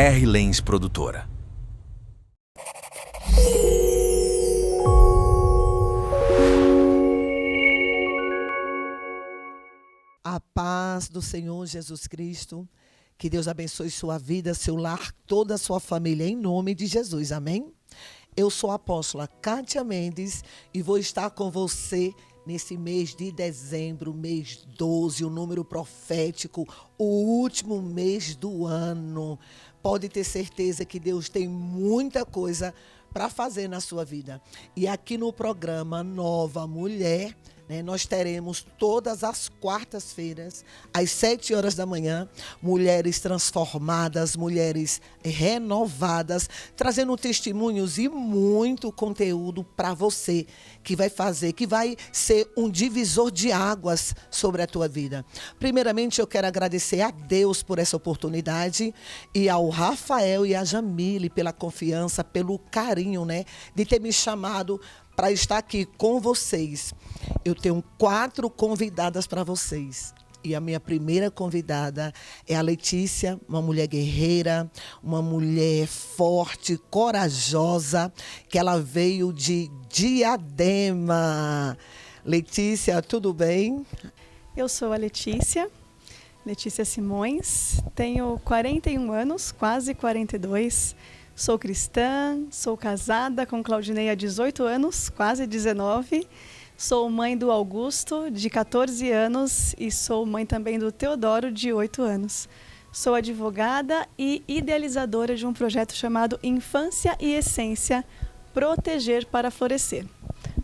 R. Lens Produtora. A paz do Senhor Jesus Cristo, que Deus abençoe sua vida, seu lar, toda a sua família, em nome de Jesus, amém? Eu sou a apóstola Kátia Mendes e vou estar com você nesse mês de dezembro, mês 12, o número profético, o último mês do ano. Pode ter certeza que Deus tem muita coisa para fazer na sua vida. E aqui no programa Nova Mulher, nós teremos todas as quartas-feiras, às 7 horas da manhã, mulheres transformadas, mulheres renovadas, trazendo testemunhos e muito conteúdo para você, que vai ser um divisor de águas sobre a tua vida. Primeiramente, eu quero agradecer a Deus por essa oportunidade e ao Rafael e a Jamile pela confiança, pelo carinho, de ter me chamado para estar aqui com vocês. Eu tenho 4 convidadas para vocês. E a minha primeira convidada é a Letícia, uma mulher guerreira, uma mulher forte, corajosa, que ela veio de Diadema. Letícia, tudo bem? Eu sou a Letícia Simões, tenho 41 anos, quase 42. Sou cristã, sou casada com Claudinei há 18 anos, quase 19. Sou mãe do Augusto, de 14 anos, e sou mãe também do Teodoro, de 8 anos. Sou advogada e idealizadora de um projeto chamado Infância e Essência, Proteger para Florescer,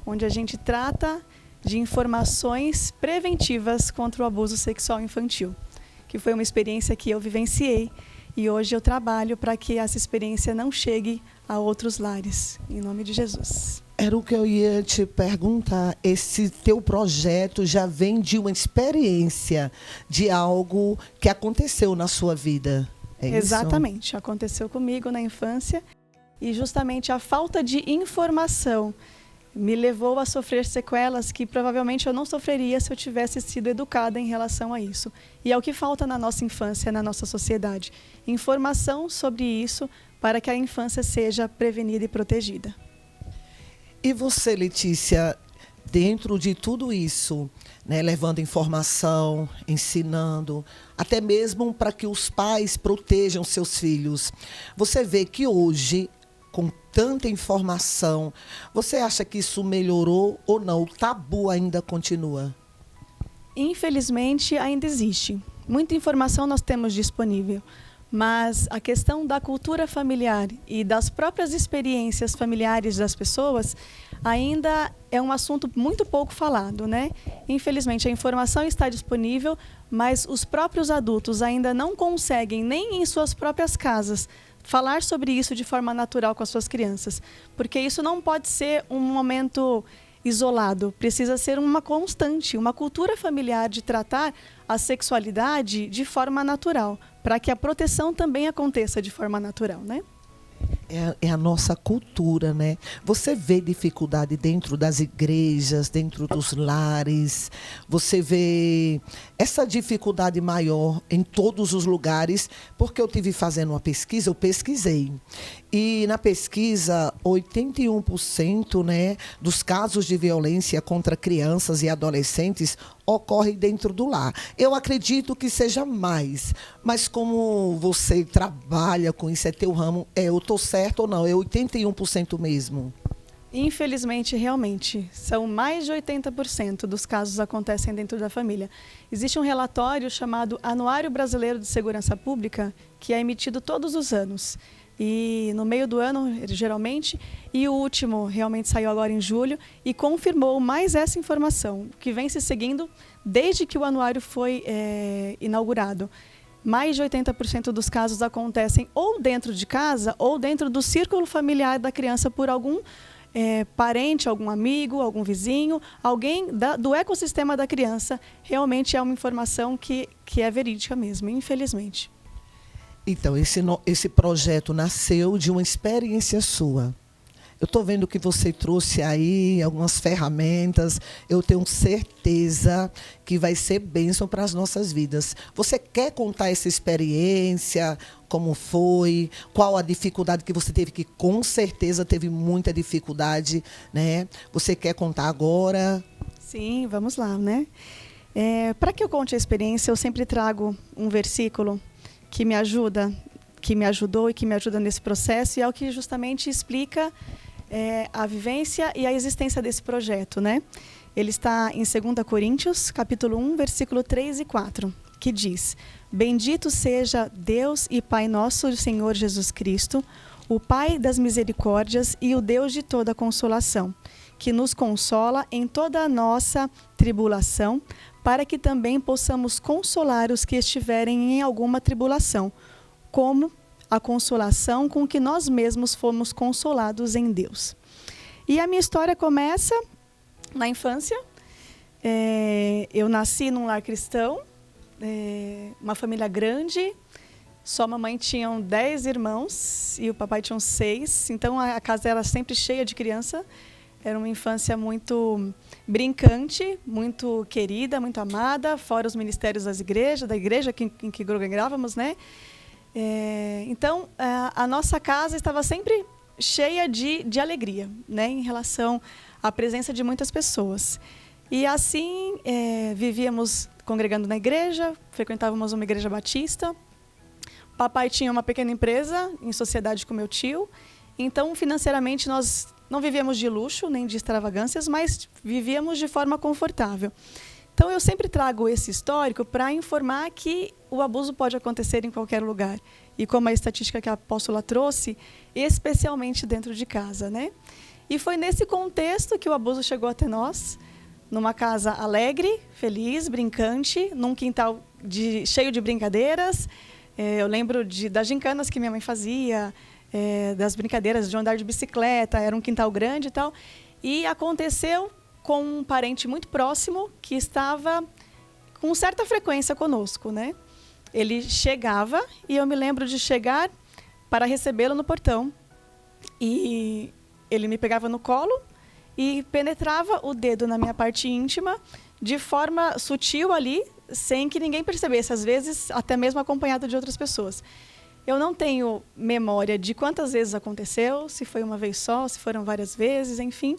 onde a gente trata de informações preventivas contra o abuso sexual infantil, que foi uma experiência que eu vivenciei. E hoje eu trabalho para que essa experiência não chegue a outros lares, em nome de Jesus. Era o que eu ia te perguntar. Esse teu projeto já vem de uma experiência, de algo que aconteceu na sua vida, é isso? Exatamente, aconteceu comigo na infância e justamente a falta de informação me levou a sofrer sequelas que provavelmente eu não sofreria se eu tivesse sido educada em relação a isso. E é o que falta na nossa infância, na nossa sociedade. Informação sobre isso para que a infância seja prevenida e protegida. E você, Letícia, dentro de tudo isso, levando informação, ensinando, até mesmo para que os pais protejam seus filhos, você vê que hoje, com tanta informação, você acha que isso melhorou ou não? O tabu ainda continua? Infelizmente, ainda existe. Muita informação nós temos disponível, mas a questão da cultura familiar e das próprias experiências familiares das pessoas ainda é um assunto muito pouco falado, Infelizmente, a informação está disponível, mas os próprios adultos ainda não conseguem, nem em suas próprias casas, falar sobre isso de forma natural com as suas crianças, porque isso não pode ser um momento isolado, precisa ser uma constante, uma cultura familiar de tratar a sexualidade de forma natural, para que a proteção também aconteça de forma natural, É a nossa cultura, Você vê dificuldade dentro das igrejas, dentro dos lares, você vê essa dificuldade maior em todos os lugares, porque eu tive fazendo uma pesquisa, eu pesquisei. E na pesquisa, 81%, dos casos de violência contra crianças e adolescentes ocorre dentro do lar. Eu acredito que seja mais, mas como você trabalha com isso, é teu ramo, eu estou certo ou não? É 81% mesmo? Infelizmente, realmente, são mais de 80% dos casos acontecem dentro da família. Existe um relatório chamado Anuário Brasileiro de Segurança Pública, que é emitido todos os anos. E no meio do ano, geralmente, e o último realmente saiu agora em julho e confirmou mais essa informação, que vem se seguindo desde que o anuário foi inaugurado. Mais de 80% dos casos acontecem ou dentro de casa ou dentro do círculo familiar da criança por algum parente, algum amigo, algum vizinho, alguém do ecossistema da criança. Realmente é uma informação que é verídica mesmo, infelizmente. Então, esse projeto nasceu de uma experiência sua. Eu estou vendo que você trouxe aí algumas ferramentas. Eu tenho certeza que vai ser bênção para as nossas vidas. Você quer contar essa experiência? Como foi? Qual a dificuldade que você teve? Que com certeza teve muita dificuldade, né? Você quer contar agora? Sim, vamos lá, né? Para que eu conte a experiência, eu sempre trago um versículo que me ajuda, que me ajudou e que me ajuda nesse processo, e é o que justamente explica a vivência e a existência desse projeto, né? Ele está em 2 Coríntios, capítulo 1, versículo 3 e 4, que diz: Bendito seja Deus e Pai nosso, o Senhor Jesus Cristo, o Pai das misericórdias e o Deus de toda consolação, que nos consola em toda a nossa tribulação, para que também possamos consolar os que estiverem em alguma tribulação, como a consolação com que nós mesmos fomos consolados em Deus. E a minha história começa na infância. Eu nasci num lar cristão, uma família grande. Só a mamãe tinha 10 irmãos e o papai tinha 6. Então a casa era sempre cheia de criança. Era uma infância muito brincante, muito querida, muito amada, fora os ministérios da igreja em que congregávamos, né? Então, a nossa casa estava sempre cheia de alegria, né? Em relação à presença de muitas pessoas. E assim, vivíamos congregando na igreja, frequentávamos uma igreja batista. Papai tinha uma pequena empresa em sociedade com meu tio. Então, financeiramente, nós não vivíamos de luxo, nem de extravagâncias, mas vivíamos de forma confortável. Então, eu sempre trago esse histórico para informar que o abuso pode acontecer em qualquer lugar. E como a estatística que a apóstola trouxe, especialmente dentro de casa, né? E foi nesse contexto que o abuso chegou até nós, numa casa alegre, feliz, brincante, num quintal cheio de brincadeiras. Eu lembro das gincanas que minha mãe fazia, das brincadeiras de andar de bicicleta, era um quintal grande e tal. E aconteceu com um parente muito próximo que estava com certa frequência conosco, né? Ele chegava e eu me lembro de chegar para recebê-lo no portão. E ele me pegava no colo e penetrava o dedo na minha parte íntima de forma sutil ali, sem que ninguém percebesse, às vezes até mesmo acompanhado de outras pessoas. Eu não tenho memória de quantas vezes aconteceu, se foi uma vez só, se foram várias vezes, enfim.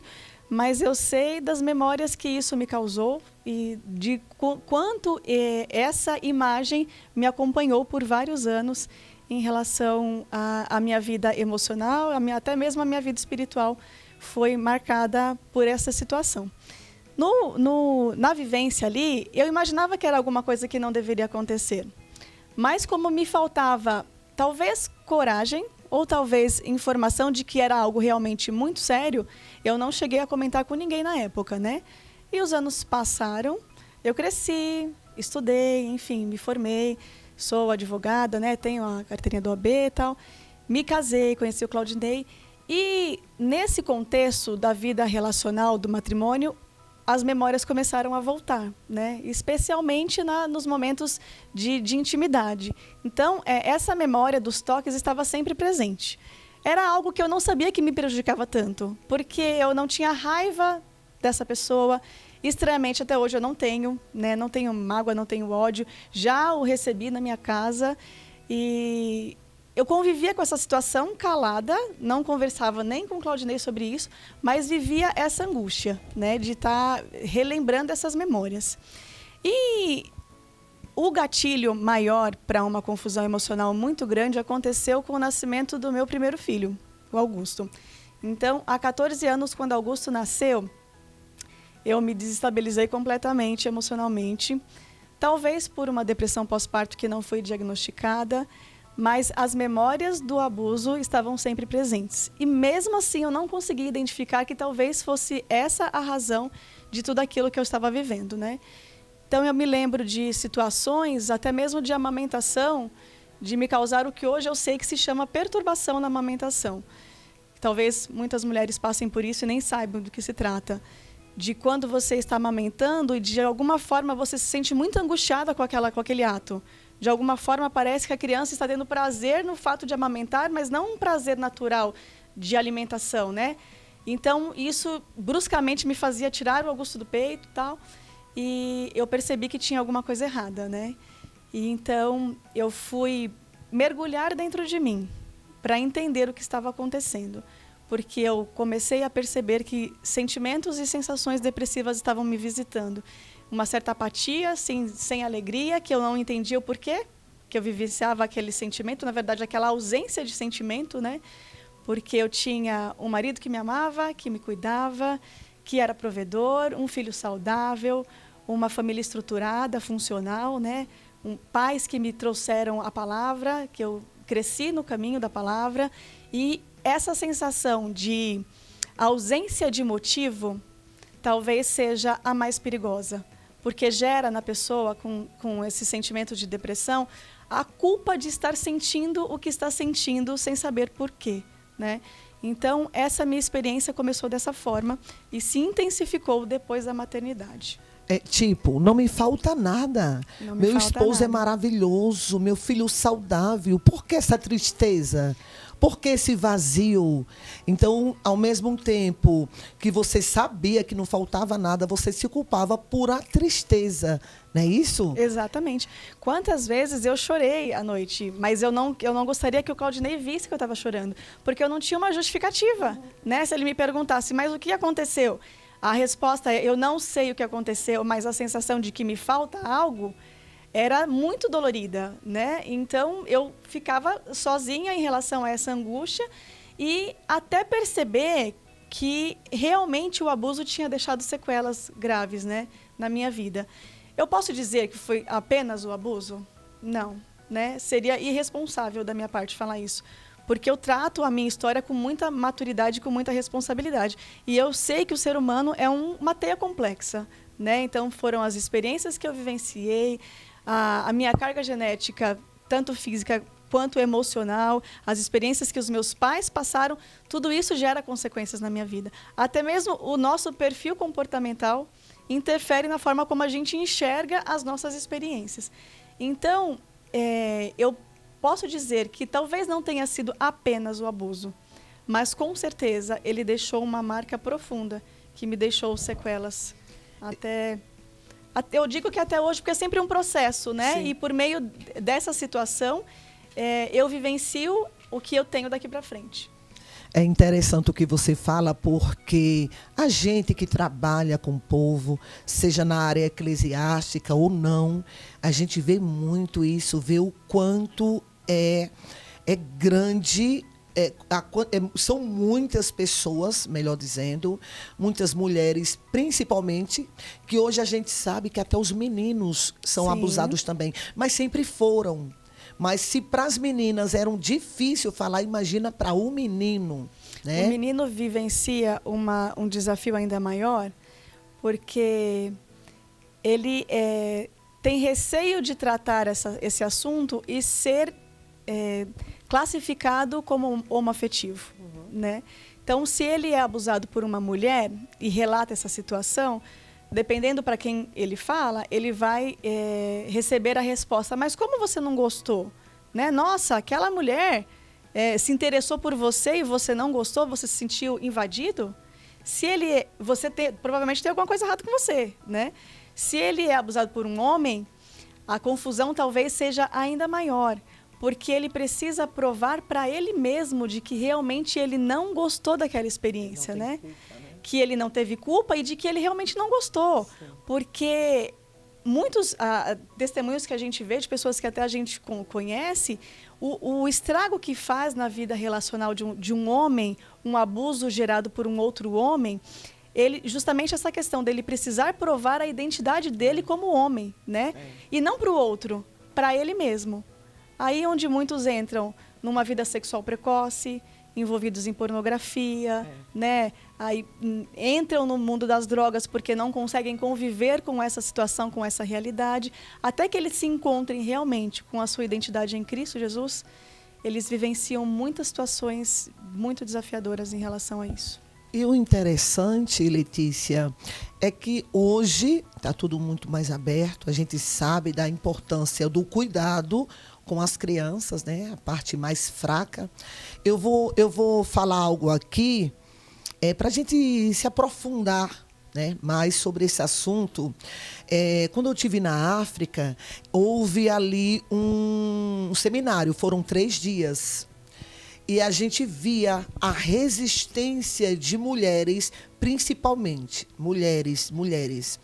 Mas eu sei das memórias que isso me causou e de quanto essa imagem me acompanhou por vários anos em relação à minha vida emocional, até mesmo a minha vida espiritual foi marcada por essa situação. Na vivência ali, eu imaginava que era alguma coisa que não deveria acontecer. Mas como me faltava talvez coragem ou talvez informação de que era algo realmente muito sério, eu não cheguei a comentar com ninguém na época, né? E os anos passaram, eu cresci, estudei, enfim, me formei, sou advogada, né? Tenho a carteirinha do OAB e tal. Me casei, conheci o Claudinei. E nesse contexto da vida relacional, do matrimônio, as memórias começaram a voltar, né? Especialmente nos momentos de intimidade. Então, essa memória dos toques estava sempre presente. Era algo que eu não sabia que me prejudicava tanto, porque eu não tinha raiva dessa pessoa. Estranhamente, até hoje eu não tenho, né? Não tenho mágoa, não tenho ódio. Já o recebi na minha casa e eu convivia com essa situação calada, não conversava nem com o Claudinei sobre isso, mas vivia essa angústia, né, de estar relembrando essas memórias. E o gatilho maior para uma confusão emocional muito grande aconteceu com o nascimento do meu primeiro filho, o Augusto. Então, há 14 anos, quando Augusto nasceu, eu me desestabilizei completamente emocionalmente, talvez por uma depressão pós-parto que não foi diagnosticada, mas as memórias do abuso estavam sempre presentes. E mesmo assim eu não conseguia identificar que talvez fosse essa a razão de tudo aquilo que eu estava vivendo, né? Então eu me lembro de situações, até mesmo de amamentação, de me causar o que hoje eu sei que se chama perturbação na amamentação. Talvez muitas mulheres passem por isso e nem saibam do que se trata. De quando você está amamentando e de alguma forma você se sente muito angustiada com aquele ato. De alguma forma parece que a criança está tendo prazer no fato de amamentar, mas não um prazer natural de alimentação, né? Então, isso bruscamente me fazia tirar o Augusto do peito e tal. E eu percebi que tinha alguma coisa errada, né? E então, eu fui mergulhar dentro de mim para entender o que estava acontecendo. Porque eu comecei a perceber que sentimentos e sensações depressivas estavam me visitando. Uma certa apatia, sem alegria, que eu não entendia o porquê que eu vivenciava aquele sentimento, na verdade, aquela ausência de sentimento, né? Porque eu tinha um marido que me amava, que me cuidava, que era provedor, um filho saudável, uma família estruturada, funcional, né? Pais que me trouxeram a palavra, que eu cresci no caminho da palavra. E essa sensação de ausência de motivo talvez seja a mais perigosa, porque gera na pessoa, com esse sentimento de depressão, a culpa de estar sentindo o que está sentindo sem saber por quê, né? Então, essa minha experiência começou dessa forma e se intensificou depois da maternidade. Não me falta nada. Meu esposo é maravilhoso, meu filho saudável. Por que essa tristeza? Por que esse vazio? Então, ao mesmo tempo que você sabia que não faltava nada, você se culpava por a tristeza. Não é isso? Exatamente. Quantas vezes eu chorei à noite, mas eu não gostaria que o Claudinei visse que eu estava chorando, porque eu não tinha uma justificativa, né? Se ele me perguntasse, mas o que aconteceu? A resposta é, eu não sei o que aconteceu, mas a sensação de que me falta algo era muito dolorida, né? Então, eu ficava sozinha em relação a essa angústia e até perceber que realmente o abuso tinha deixado sequelas graves, né, na minha vida. Eu posso dizer que foi apenas o abuso? Não, né? Seria irresponsável da minha parte falar isso. Porque eu trato a minha história com muita maturidade, com muita responsabilidade. E eu sei que o ser humano é uma teia complexa, né? Então, foram as experiências que eu vivenciei, a minha carga genética, tanto física quanto emocional, as experiências que os meus pais passaram, tudo isso gera consequências na minha vida. Até mesmo o nosso perfil comportamental interfere na forma como a gente enxerga as nossas experiências. Então, eu posso dizer que talvez não tenha sido apenas o abuso, mas com certeza ele deixou uma marca profunda, que me deixou sequelas eu digo que até hoje, porque é sempre um processo, né? Sim. E por meio dessa situação, eu vivencio o que eu tenho daqui para frente. É interessante o que você fala, porque a gente que trabalha com o povo, seja na área eclesiástica ou não, a gente vê muito isso, vê o quanto é grande. São muitas pessoas, melhor dizendo, muitas mulheres, principalmente, que hoje a gente sabe que até os meninos são Sim. abusados também, mas sempre foram. Mas se para as meninas era difícil falar, imagina para o menino, né? O menino vivencia um desafio ainda maior, porque ele tem receio de tratar esse assunto e ser classificado como homoafetivo, né? Então, se ele é abusado por uma mulher e relata essa situação, dependendo para quem ele fala, ele vai receber a resposta. Mas como você não gostou? Né? Nossa, aquela mulher se interessou por você e você não gostou? Você se sentiu invadido? Provavelmente tem alguma coisa errada com você, né? Se ele é abusado por um homem, a confusão talvez seja ainda maior, porque ele precisa provar para ele mesmo de que realmente ele não gostou daquela experiência, né? Que ele não teve culpa e de que ele realmente não gostou. Sim. Porque muitos testemunhos que a gente vê de pessoas que até a gente conhece, o estrago que faz na vida relacional de um homem, um abuso gerado por um outro homem, justamente essa questão dele precisar provar a identidade dele como homem, né? E não para o outro, para ele mesmo. Aí onde muitos entram numa vida sexual precoce, envolvidos em pornografia, né? Aí entram no mundo das drogas porque não conseguem conviver com essa situação, com essa realidade, até que eles se encontrem realmente com a sua identidade em Cristo Jesus. Eles vivenciam muitas situações muito desafiadoras em relação a isso. E o interessante, Letícia, é que hoje está tudo muito mais aberto, a gente sabe da importância do cuidado com as crianças, né? A parte mais fraca. Eu vou falar algo aqui para a gente se aprofundar, né, mais sobre esse assunto. Quando eu estive na África, houve ali um seminário, foram 3 dias. E a gente via a resistência de mulheres, principalmente mulheres.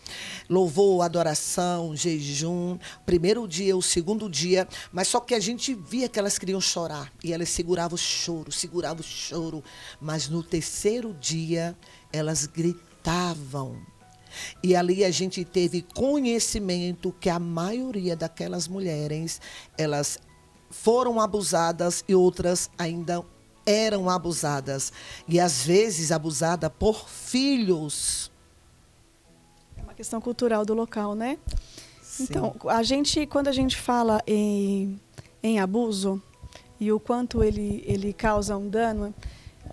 Louvor, adoração, jejum, primeiro dia, o segundo dia, mas só que a gente via que elas queriam chorar. E elas seguravam o choro, mas no terceiro dia elas gritavam. E ali a gente teve conhecimento que a maioria daquelas mulheres, elas foram abusadas e outras ainda eram abusadas. E, às vezes, abusada por filhos. É uma questão cultural do local, né? Sim. Então, quando a gente fala em abuso e o quanto ele causa um dano,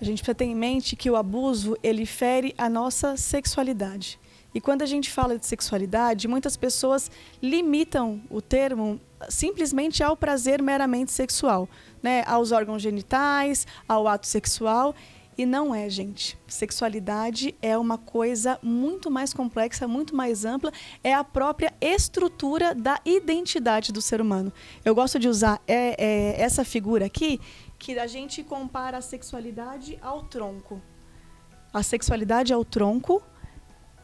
a gente precisa ter em mente que o abuso, ele fere a nossa sexualidade. E quando a gente fala de sexualidade, muitas pessoas limitam o termo simplesmente ao prazer meramente sexual, né? Aos órgãos genitais, ao ato sexual. E não é, gente. Sexualidade é uma coisa muito mais complexa, muito mais ampla. É a própria estrutura da identidade do ser humano. Eu gosto de usar essa figura aqui, que a gente compara a sexualidade ao tronco. A sexualidade é o tronco.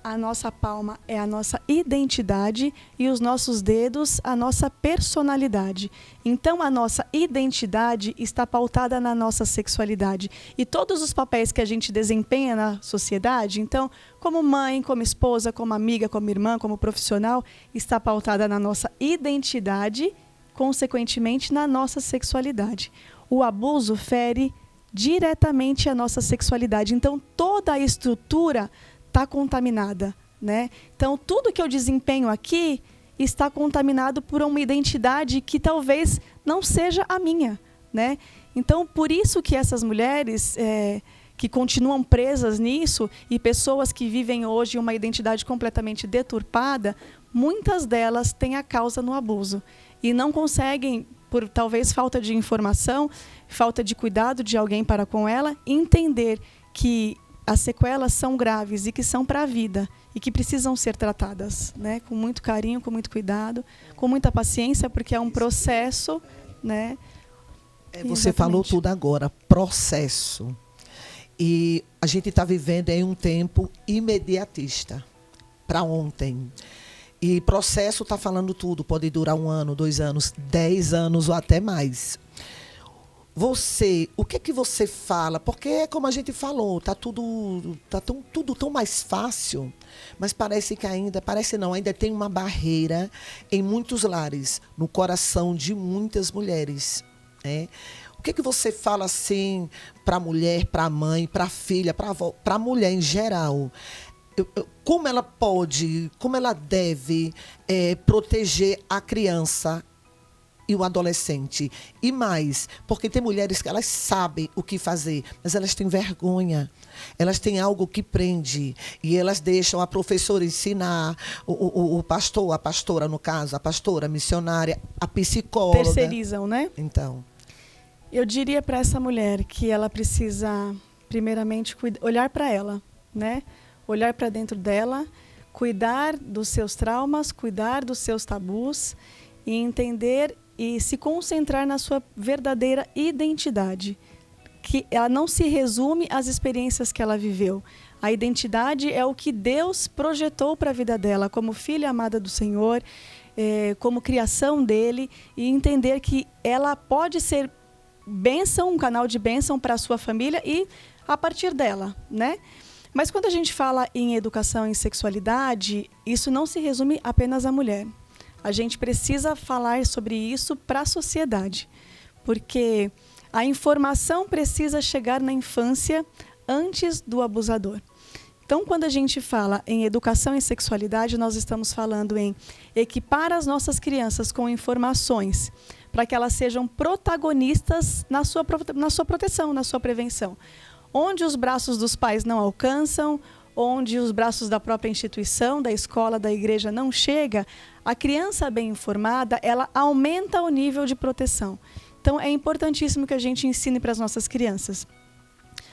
A nossa palma é a nossa identidade e os nossos dedos a nossa personalidade. Então, a nossa identidade está pautada na nossa sexualidade. E todos os papéis que a gente desempenha na sociedade, então, como mãe, como esposa, como amiga, como irmã, como profissional, está pautada na nossa identidade, consequentemente, na nossa sexualidade. O abuso fere diretamente a nossa sexualidade. Então, toda a estrutura está contaminada, né? Então, tudo que eu desempenho aqui está contaminado por uma identidade que talvez não seja a minha, né? Então, por isso que essas mulheres que continuam presas nisso e pessoas que vivem hoje uma identidade completamente deturpada, muitas delas têm a causa no abuso e não conseguem, por talvez falta de informação, falta de cuidado de alguém para com ela, entender que as sequelas são graves e que são para a vida e que precisam ser tratadas, né? Com muito carinho, com muito cuidado, com muita paciência, porque é um processo, né? Você falou tudo agora, processo. E a gente está vivendo em um tempo imediatista, para ontem. E processo está falando tudo, pode durar 1 ano, 2 anos, 10 anos ou até mais. O que é que você fala? Porque, como a gente falou, está tudo tão mais fácil, mas parece que ainda tem uma barreira em muitos lares, no coração de muitas mulheres, né? O que é que você fala assim para a mulher, para a mãe, para a filha, para a avó, para a mulher em geral? Como ela deve proteger a criança e o adolescente? E mais, porque tem mulheres que elas sabem o que fazer, mas elas têm vergonha. Elas têm algo que prende. E elas deixam a professora ensinar, o pastor, a pastora, no caso, a pastora, a missionária, a psicóloga. Terceirizam, né? Então, eu diria para essa mulher que ela precisa, primeiramente, olhar para ela, né? Olhar para dentro dela, cuidar dos seus traumas, cuidar dos seus tabus e entender e se concentrar na sua verdadeira identidade, que ela não se resume às experiências que ela viveu. A identidade é o que Deus projetou para a vida dela, como filha amada do Senhor, como criação dele, e entender que ela pode ser bênção, um canal de bênção para a sua família e a partir dela, né? Mas quando a gente fala em educação em sexualidade, isso não se resume apenas à mulher. A gente precisa falar sobre isso para a sociedade, porque a informação precisa chegar na infância antes do abusador. Então, quando a gente fala em educação em sexualidade, nós estamos falando em equipar as nossas crianças com informações para que elas sejam protagonistas na sua proteção, na sua prevenção. Onde os braços dos pais não alcançam, onde os braços da própria instituição, da escola, da igreja não chega, a criança bem informada, ela aumenta o nível de proteção. Então, é importantíssimo que a gente ensine para as nossas crianças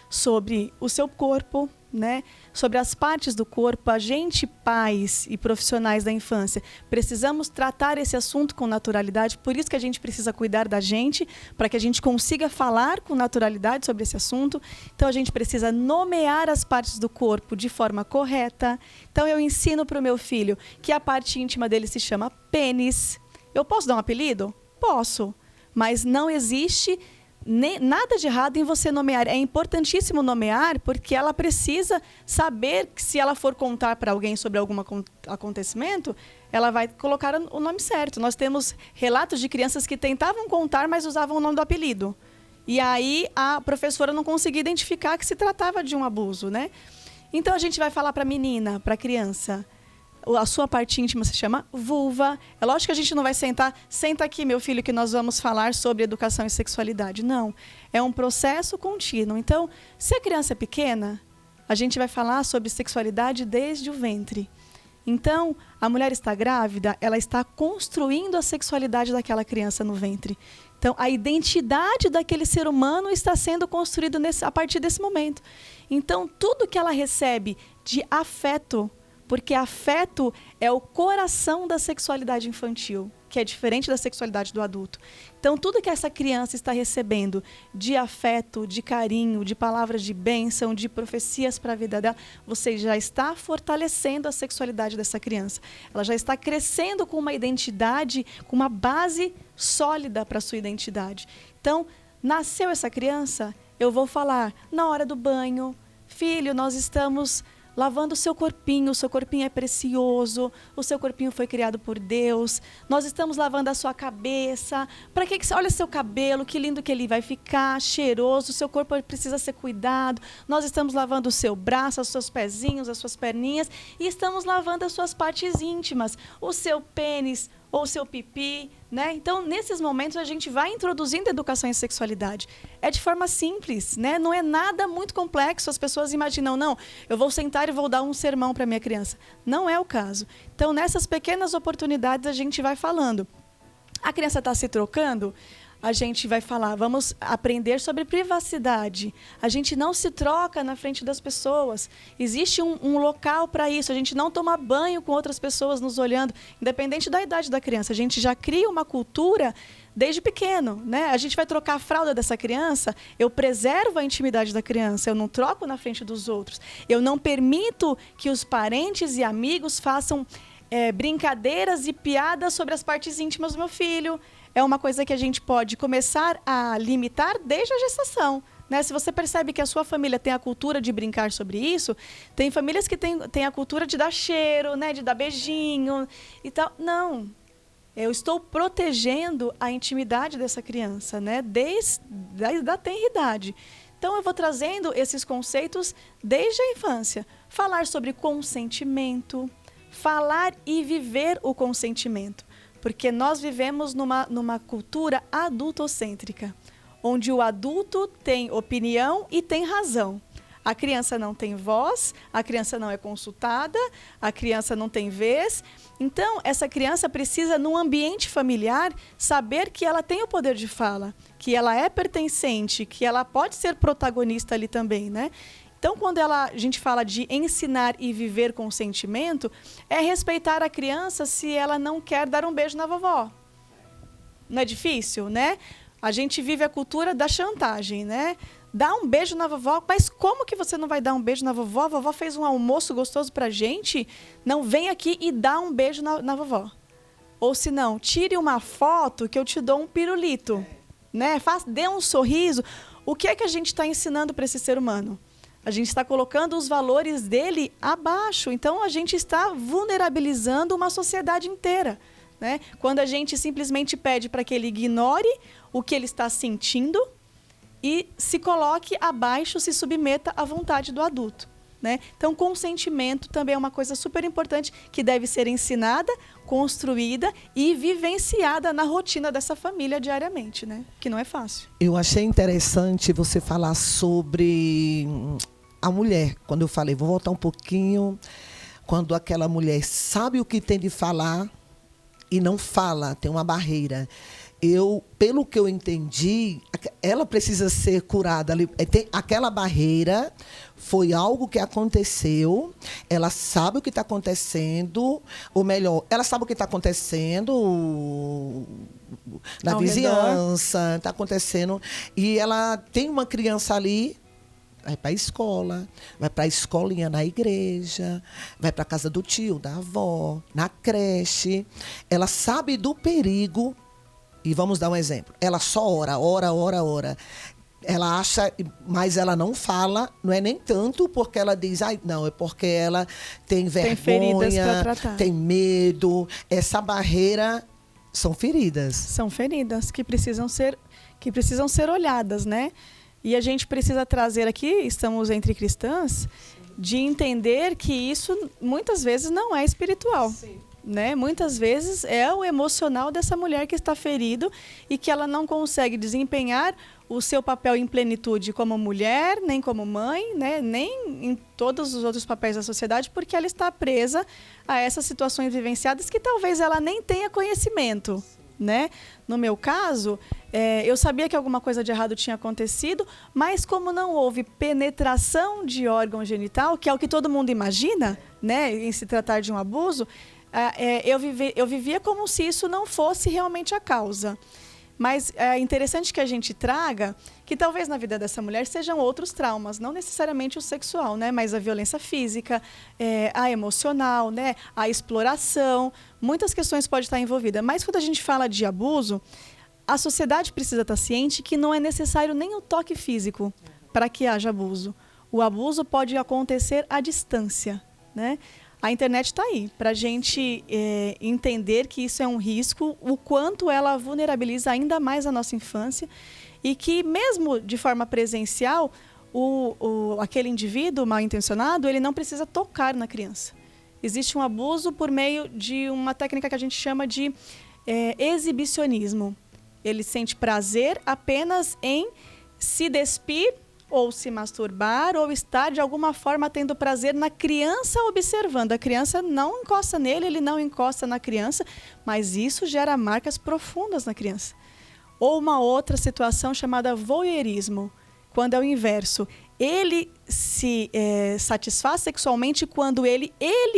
sobre o seu corpo, né? Sobre as partes do corpo. A gente, pais e profissionais da infância, precisamos tratar esse assunto com naturalidade, por isso que a gente precisa cuidar da gente, para que a gente consiga falar com naturalidade sobre esse assunto. Então, a gente precisa nomear as partes do corpo de forma correta. Então, eu ensino para o meu filho que a parte íntima dele se chama pênis. Eu posso dar um apelido? Posso, mas não existe nada de errado em você nomear. É importantíssimo nomear, porque ela precisa saber que, se ela for contar para alguém sobre algum acontecimento, ela vai colocar o nome certo. Nós temos relatos de crianças que tentavam contar, mas usavam o nome do apelido. E aí a professora não conseguia identificar que se tratava de um abuso, né? Então a gente vai falar para a menina, para a criança: a sua parte íntima se chama vulva. É lógico que a gente não vai senta aqui, meu filho, que nós vamos falar sobre educação e sexualidade. Não, é um processo contínuo. Então, se a criança é pequena, a gente vai falar sobre sexualidade desde o ventre. Então, a mulher está grávida, ela está construindo a sexualidade daquela criança no ventre. Então, a identidade daquele ser humano está sendo construída a partir desse momento. Então, tudo que ela recebe de afeto, porque afeto é o coração da sexualidade infantil, que é diferente da sexualidade do adulto. Então, tudo que essa criança está recebendo de afeto, de carinho, de palavras de bênção, de profecias para a vida dela, você já está fortalecendo a sexualidade dessa criança. Ela já está crescendo com uma identidade, com uma base sólida para a sua identidade. Então, nasceu essa criança, eu vou falar na hora do banho: filho, nós estamos lavando o seu corpinho é precioso, o seu corpinho foi criado por Deus, nós estamos lavando a sua cabeça, para que olha seu cabelo, que lindo que ele vai ficar, cheiroso, o seu corpo precisa ser cuidado, nós estamos lavando o seu braço, os seus pezinhos, as suas perninhas, e estamos lavando as suas partes íntimas, o seu pênis, ou seu pipi, né? Então, nesses momentos, a gente vai introduzindo educação em sexualidade. É de forma simples, né? Não é nada muito complexo. As pessoas imaginam, não, eu vou sentar e vou dar um sermão para minha criança. Não é o caso. Então, nessas pequenas oportunidades, a gente vai falando. A criança está se trocando? A gente vai falar, vamos aprender sobre privacidade. A gente não se troca na frente das pessoas. Existe um local para isso. A gente não toma banho com outras pessoas nos olhando, independente da idade da criança. A gente já cria uma cultura desde pequeno, né? A gente vai trocar a fralda dessa criança, eu preservo a intimidade da criança, eu não troco na frente dos outros. Eu não permito que os parentes e amigos façam brincadeiras e piadas sobre as partes íntimas do meu filho. É uma coisa que a gente pode começar a limitar desde a gestação, né? Se você percebe que a sua família tem a cultura de brincar sobre isso, tem famílias que têm a cultura de dar cheiro, né? De dar beijinho e tal. Não, eu estou protegendo a intimidade dessa criança, né? Desde a tenridade. Então, eu vou trazendo esses conceitos desde a infância. Falar sobre consentimento, falar e viver o consentimento. Porque nós vivemos numa cultura adultocêntrica, onde o adulto tem opinião e tem razão. A criança não tem voz, a criança não é consultada, a criança não tem vez. Então, essa criança precisa, num ambiente familiar, saber que ela tem o poder de fala, que ela é pertencente, que ela pode ser protagonista ali também, né? Então, quando a gente fala de ensinar e viver consentimento, é respeitar a criança se ela não quer dar um beijo na vovó. Não é difícil, né? A gente vive a cultura da chantagem, né? Dá um beijo na vovó, mas como que você não vai dar um beijo na vovó? A vovó fez um almoço gostoso pra gente, não vem aqui e dá um beijo na vovó. Ou se não, tire uma foto que eu te dou um pirulito, né? Dê um sorriso. O que é que a gente está ensinando para esse ser humano? A gente está colocando os valores dele abaixo. Então, a gente está vulnerabilizando uma sociedade inteira, né? Quando a gente simplesmente pede para que ele ignore o que ele está sentindo e se coloque abaixo, se submeta à vontade do adulto, né? Então, consentimento também é uma coisa super importante que deve ser ensinada, construída e vivenciada na rotina dessa família diariamente, né? Que não é fácil. Eu achei interessante você falar sobre a mulher, quando eu falei, vou voltar um pouquinho, quando aquela mulher sabe o que tem de falar e não fala, tem uma barreira. Pelo que eu entendi, ela precisa ser curada. Aquela barreira foi algo que aconteceu, ela sabe o que está acontecendo, ou melhor, ela sabe o que está acontecendo na vizinhança, está acontecendo, e ela tem uma criança ali, vai para a escola, vai para a escolinha na igreja, vai para a casa do tio, da avó, na creche. Ela sabe do perigo. E vamos dar um exemplo. Ela só ora. Ela acha, mas ela não fala, não é nem tanto porque ela diz, não, é porque ela tem vergonha, tem feridas para tratar. Tem medo. Essa barreira são feridas. São feridas que precisam ser olhadas, né? E a gente precisa trazer aqui, estamos entre cristãs, de entender que isso muitas vezes não é espiritual. Sim. Né? Muitas vezes é o emocional dessa mulher que está ferido e que ela não consegue desempenhar o seu papel em plenitude como mulher, nem como mãe, né? Nem em todos os outros papéis da sociedade, porque ela está presa a essas situações vivenciadas que talvez ela nem tenha conhecimento. Né? No meu caso, eu sabia que alguma coisa de errado tinha acontecido, mas como não houve penetração de órgão genital, que é o que todo mundo imagina, né? Em se tratar de um abuso, eu vivia como se isso não fosse realmente a causa. Mas é interessante que a gente traga que talvez na vida dessa mulher sejam outros traumas, não necessariamente o sexual, né? Mas a violência física, a emocional, né? A exploração, muitas questões podem estar envolvidas. Mas quando a gente fala de abuso, a sociedade precisa estar ciente que não é necessário nem o toque físico para que haja abuso. O abuso pode acontecer à distância, né? A internet está aí para a gente entender que isso é um risco, o quanto ela vulnerabiliza ainda mais a nossa infância e que mesmo de forma presencial, aquele indivíduo mal intencionado, ele não precisa tocar na criança. Existe um abuso por meio de uma técnica que a gente chama de exibicionismo. Ele sente prazer apenas em se despir ou se masturbar, ou estar de alguma forma tendo prazer na criança observando. A criança não encosta nele, ele não encosta na criança, mas isso gera marcas profundas na criança. Ou uma outra situação chamada voyeurismo, quando é o inverso. Ele se satisfaz sexualmente quando ele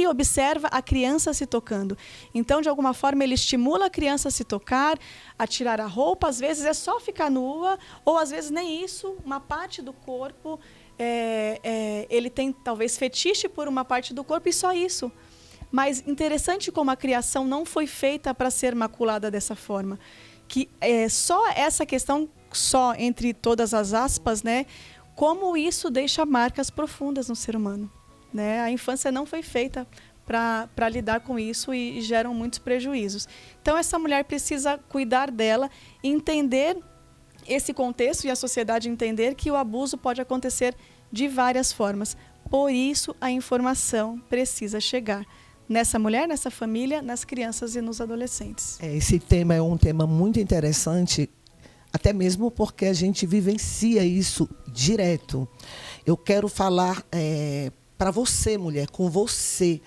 observa a criança se tocando. Então, de alguma forma, ele estimula a criança a se tocar, a tirar a roupa. Às vezes é só ficar nua, ou às vezes nem isso, uma parte do corpo. Ele tem, talvez, fetiche por uma parte do corpo e só isso. Mas interessante como a criação não foi feita para ser maculada dessa forma. Que só essa questão, só entre todas as aspas, né? Como isso deixa marcas profundas no ser humano, né? A infância não foi feita para lidar com isso e geram muitos prejuízos. Então, essa mulher precisa cuidar dela, entender esse contexto e a sociedade entender que o abuso pode acontecer de várias formas. Por isso, a informação precisa chegar nessa mulher, nessa família, nas crianças e nos adolescentes. Esse tema é um tema muito interessante, até mesmo porque a gente vivencia isso direto. Eu quero falar para você, mulher, com você.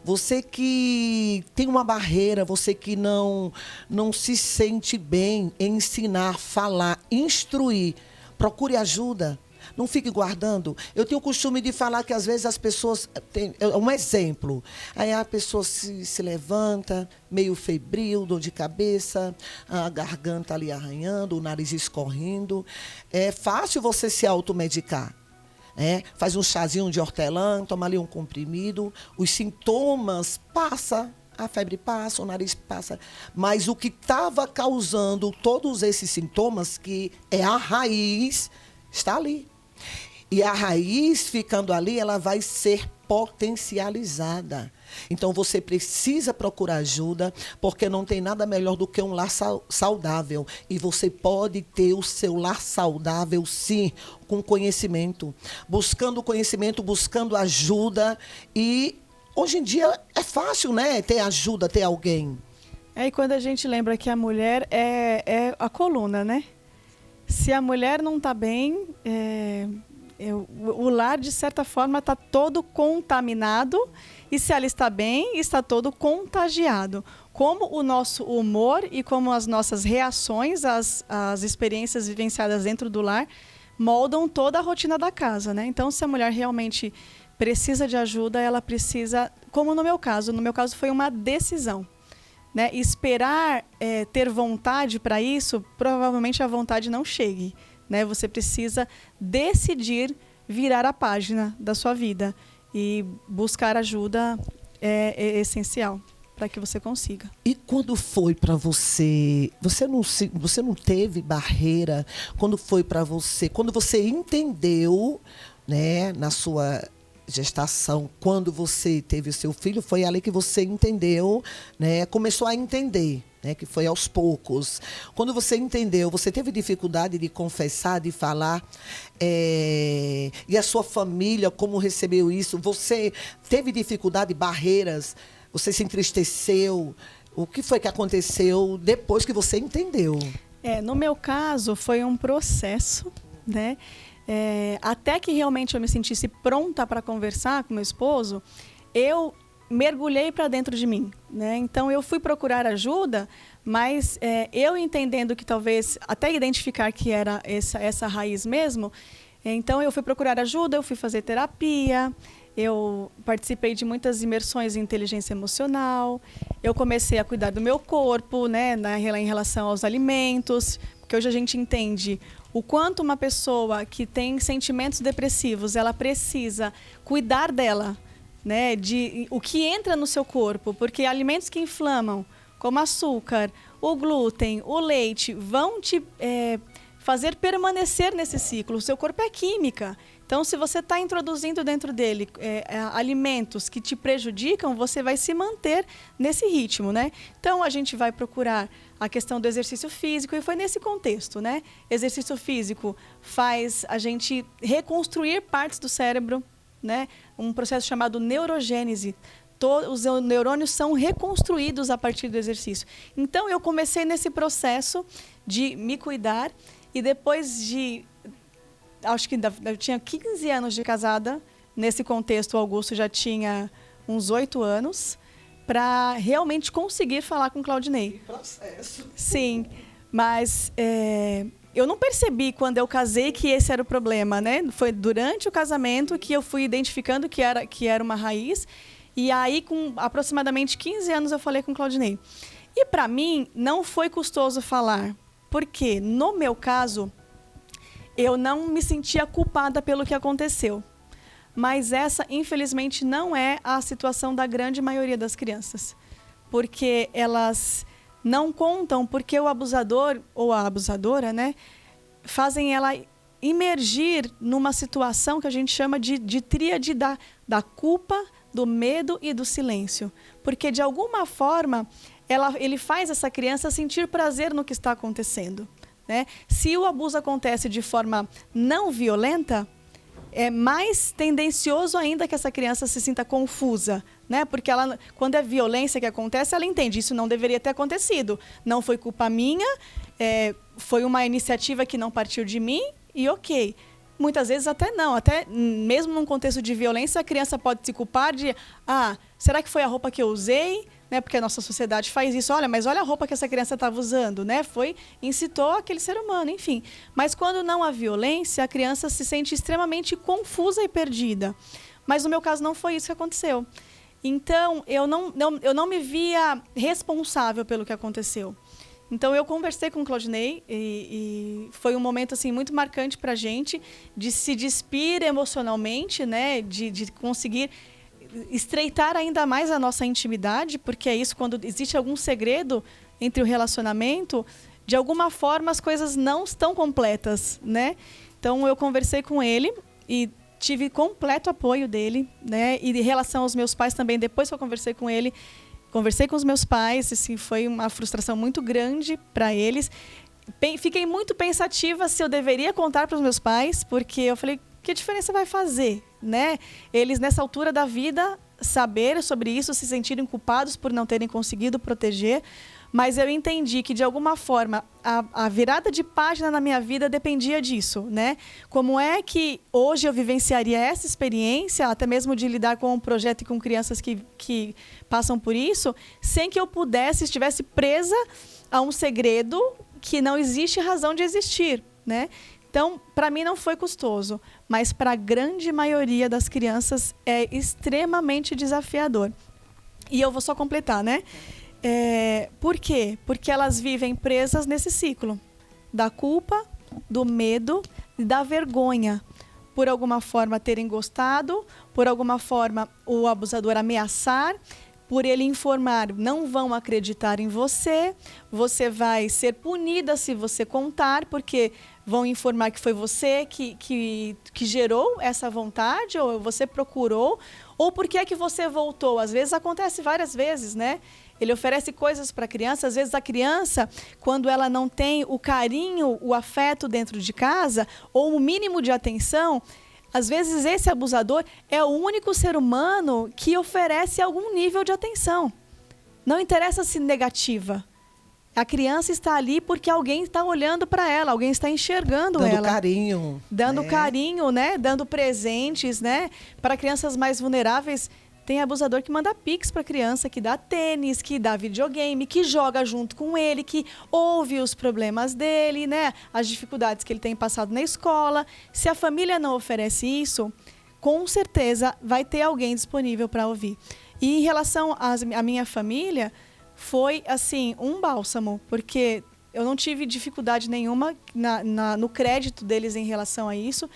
Você que tem uma barreira, você que não se sente bem em ensinar, falar, instruir, procure ajuda. Não fique guardando. Eu tenho o costume de falar que, às vezes, as pessoas... Um exemplo. Aí a pessoa se levanta, meio febril, dor de cabeça, a garganta ali arranhando, o nariz escorrendo. É fácil você se automedicar. Faz um chazinho de hortelã, toma ali um comprimido. Os sintomas passam. A febre passa, o nariz passa. Mas o que estava causando todos esses sintomas, que é a raiz, está ali. E a raiz, ficando ali, ela vai ser potencializada. Então, você precisa procurar ajuda, porque não tem nada melhor do que um lar saudável. E você pode ter o seu lar saudável, sim, com conhecimento. Buscando conhecimento, buscando ajuda. E, hoje em dia, é fácil, né? Ter ajuda, ter alguém. E quando a gente lembra que a mulher é a coluna, né? Se a mulher não está bem, o lar, de certa forma, está todo contaminado, e se ela está bem, está todo contagiado. Como o nosso humor e como as nossas reações, as experiências vivenciadas dentro do lar, moldam toda a rotina da casa, né? Então, se a mulher realmente precisa de ajuda, ela precisa, como no meu caso foi uma decisão, né? Esperar ter vontade para isso, provavelmente a vontade não chegue, né? Você precisa decidir virar a página da sua vida, e buscar ajuda é essencial para que você consiga. E quando foi para você, você não teve barreira? Quando foi para você, quando você entendeu, né, na sua gestação, quando você teve o seu filho, foi ali que você entendeu, né, começou a entender, né, que foi aos poucos. Quando você entendeu, você teve dificuldade de confessar, de falar, e a sua família, como recebeu isso? Você teve dificuldade, barreiras? Você se entristeceu? O que foi que aconteceu depois que você entendeu? No meu caso, foi um processo, né? Até que realmente eu me sentisse pronta para conversar com meu esposo, eu mergulhei para dentro de mim, né? Então, eu fui procurar ajuda, mas eu entendendo que talvez, até identificar que era essa raiz mesmo, então eu fui procurar ajuda, eu fui fazer terapia, eu participei de muitas imersões em inteligência emocional, eu comecei a cuidar do meu corpo, né, em relação aos alimentos, porque hoje a gente entende o quanto uma pessoa que tem sentimentos depressivos, ela precisa cuidar dela, né, de o que entra no seu corpo, porque alimentos que inflamam, como açúcar, o glúten, o leite, vão te fazer permanecer nesse ciclo. O seu corpo é química. Então, se você está introduzindo dentro dele alimentos que te prejudicam, você vai se manter nesse ritmo, né? Então, a gente vai procurar a questão do exercício físico, e foi nesse contexto, né? Exercício físico faz a gente reconstruir partes do cérebro, né? Um processo chamado neurogênese. Os neurônios são reconstruídos a partir do exercício. Então, eu comecei nesse processo de me cuidar, e depois de... acho que eu tinha 15 anos de casada. Nesse contexto, o Augusto já tinha uns 8 anos, para realmente conseguir falar com o Claudinei. Que processo. Sim, mas eu não percebi quando eu casei que esse era o problema, né? Foi durante o casamento que eu fui identificando que era uma raiz, e aí com aproximadamente 15 anos eu falei com o Claudinei. E para mim não foi custoso falar, porque no meu caso eu não me sentia culpada pelo que aconteceu. Mas essa, infelizmente, não é a situação da grande maioria das crianças. Porque elas não contam, porque o abusador ou a abusadora, né, fazem ela imergir numa situação que a gente chama de tríade da culpa, do medo e do silêncio. Porque, de alguma forma, ele faz essa criança sentir prazer no que está acontecendo, né? Se o abuso acontece de forma não violenta, é mais tendencioso ainda que essa criança se sinta confusa, né? Porque ela, quando é violência que acontece, ela entende, isso não deveria ter acontecido. Não foi culpa minha, foi uma iniciativa que não partiu de mim, e ok. Muitas vezes até não, até mesmo num contexto de violência, a criança pode se culpar de, será que foi a roupa que eu usei? Né? Porque a nossa sociedade faz isso, mas olha a roupa que essa criança estava usando, né? Incitou aquele ser humano, enfim. Mas quando não há violência, a criança se sente extremamente confusa e perdida. Mas no meu caso não foi isso que aconteceu. Então, eu não me via responsável pelo que aconteceu. Então, eu conversei com o Claudinei e foi um momento assim, muito marcante para a gente, de se despir emocionalmente, né? De conseguir estreitar ainda mais a nossa intimidade, porque é isso, quando existe algum segredo entre o relacionamento, de alguma forma as coisas não estão completas, né? Então, eu conversei com ele e tive completo apoio dele, né? E em relação aos meus pais também, depois que eu conversei com ele, conversei com os meus pais, assim, foi uma frustração muito grande para eles. Fiquei muito pensativa se eu deveria contar para os meus pais, porque eu falei, que diferença vai fazer, né? Eles, nessa altura da vida, saber sobre isso, se sentirem culpados por não terem conseguido proteger. mas eu entendi que, de alguma forma, a virada de página na minha vida dependia disso, né? Como é que hoje eu vivenciaria essa experiência, até mesmo de lidar com um projeto e com crianças que passam por isso, sem que eu estivesse presa a um segredo que não existe razão de existir, né? Então, para mim não foi custoso, mas para a grande maioria das crianças é extremamente desafiador. E eu vou só completar, né? Por quê? Porque elas vivem presas nesse ciclo da culpa, do medo e da vergonha. Por alguma forma terem gostado, por alguma forma o abusador ameaçar, por ele informar, não vão acreditar em você, você vai ser punida se você contar, porque vão informar que foi você que gerou essa vontade, ou você procurou, ou por que é que você voltou. Às vezes acontece várias vezes, né? Ele oferece coisas para a criança, às vezes a criança, quando ela não tem o carinho, o afeto dentro de casa, ou o mínimo de atenção, às vezes esse abusador é o único ser humano que oferece algum nível de atenção. Não interessa se negativa. A criança está ali porque alguém está olhando para ela, alguém está enxergando ela. Dando carinho. Dando carinho, né? Dando presentes, né? Para crianças mais vulneráveis, tem abusador que manda pix para a criança, que dá tênis, que dá videogame, que joga junto com ele, que ouve os problemas dele, né? As dificuldades que ele tem passado na escola. Se a família não oferece isso, com certeza vai ter alguém disponível para ouvir. E em relação à minha família, foi assim um bálsamo, porque eu não tive dificuldade nenhuma no crédito deles em relação a isso.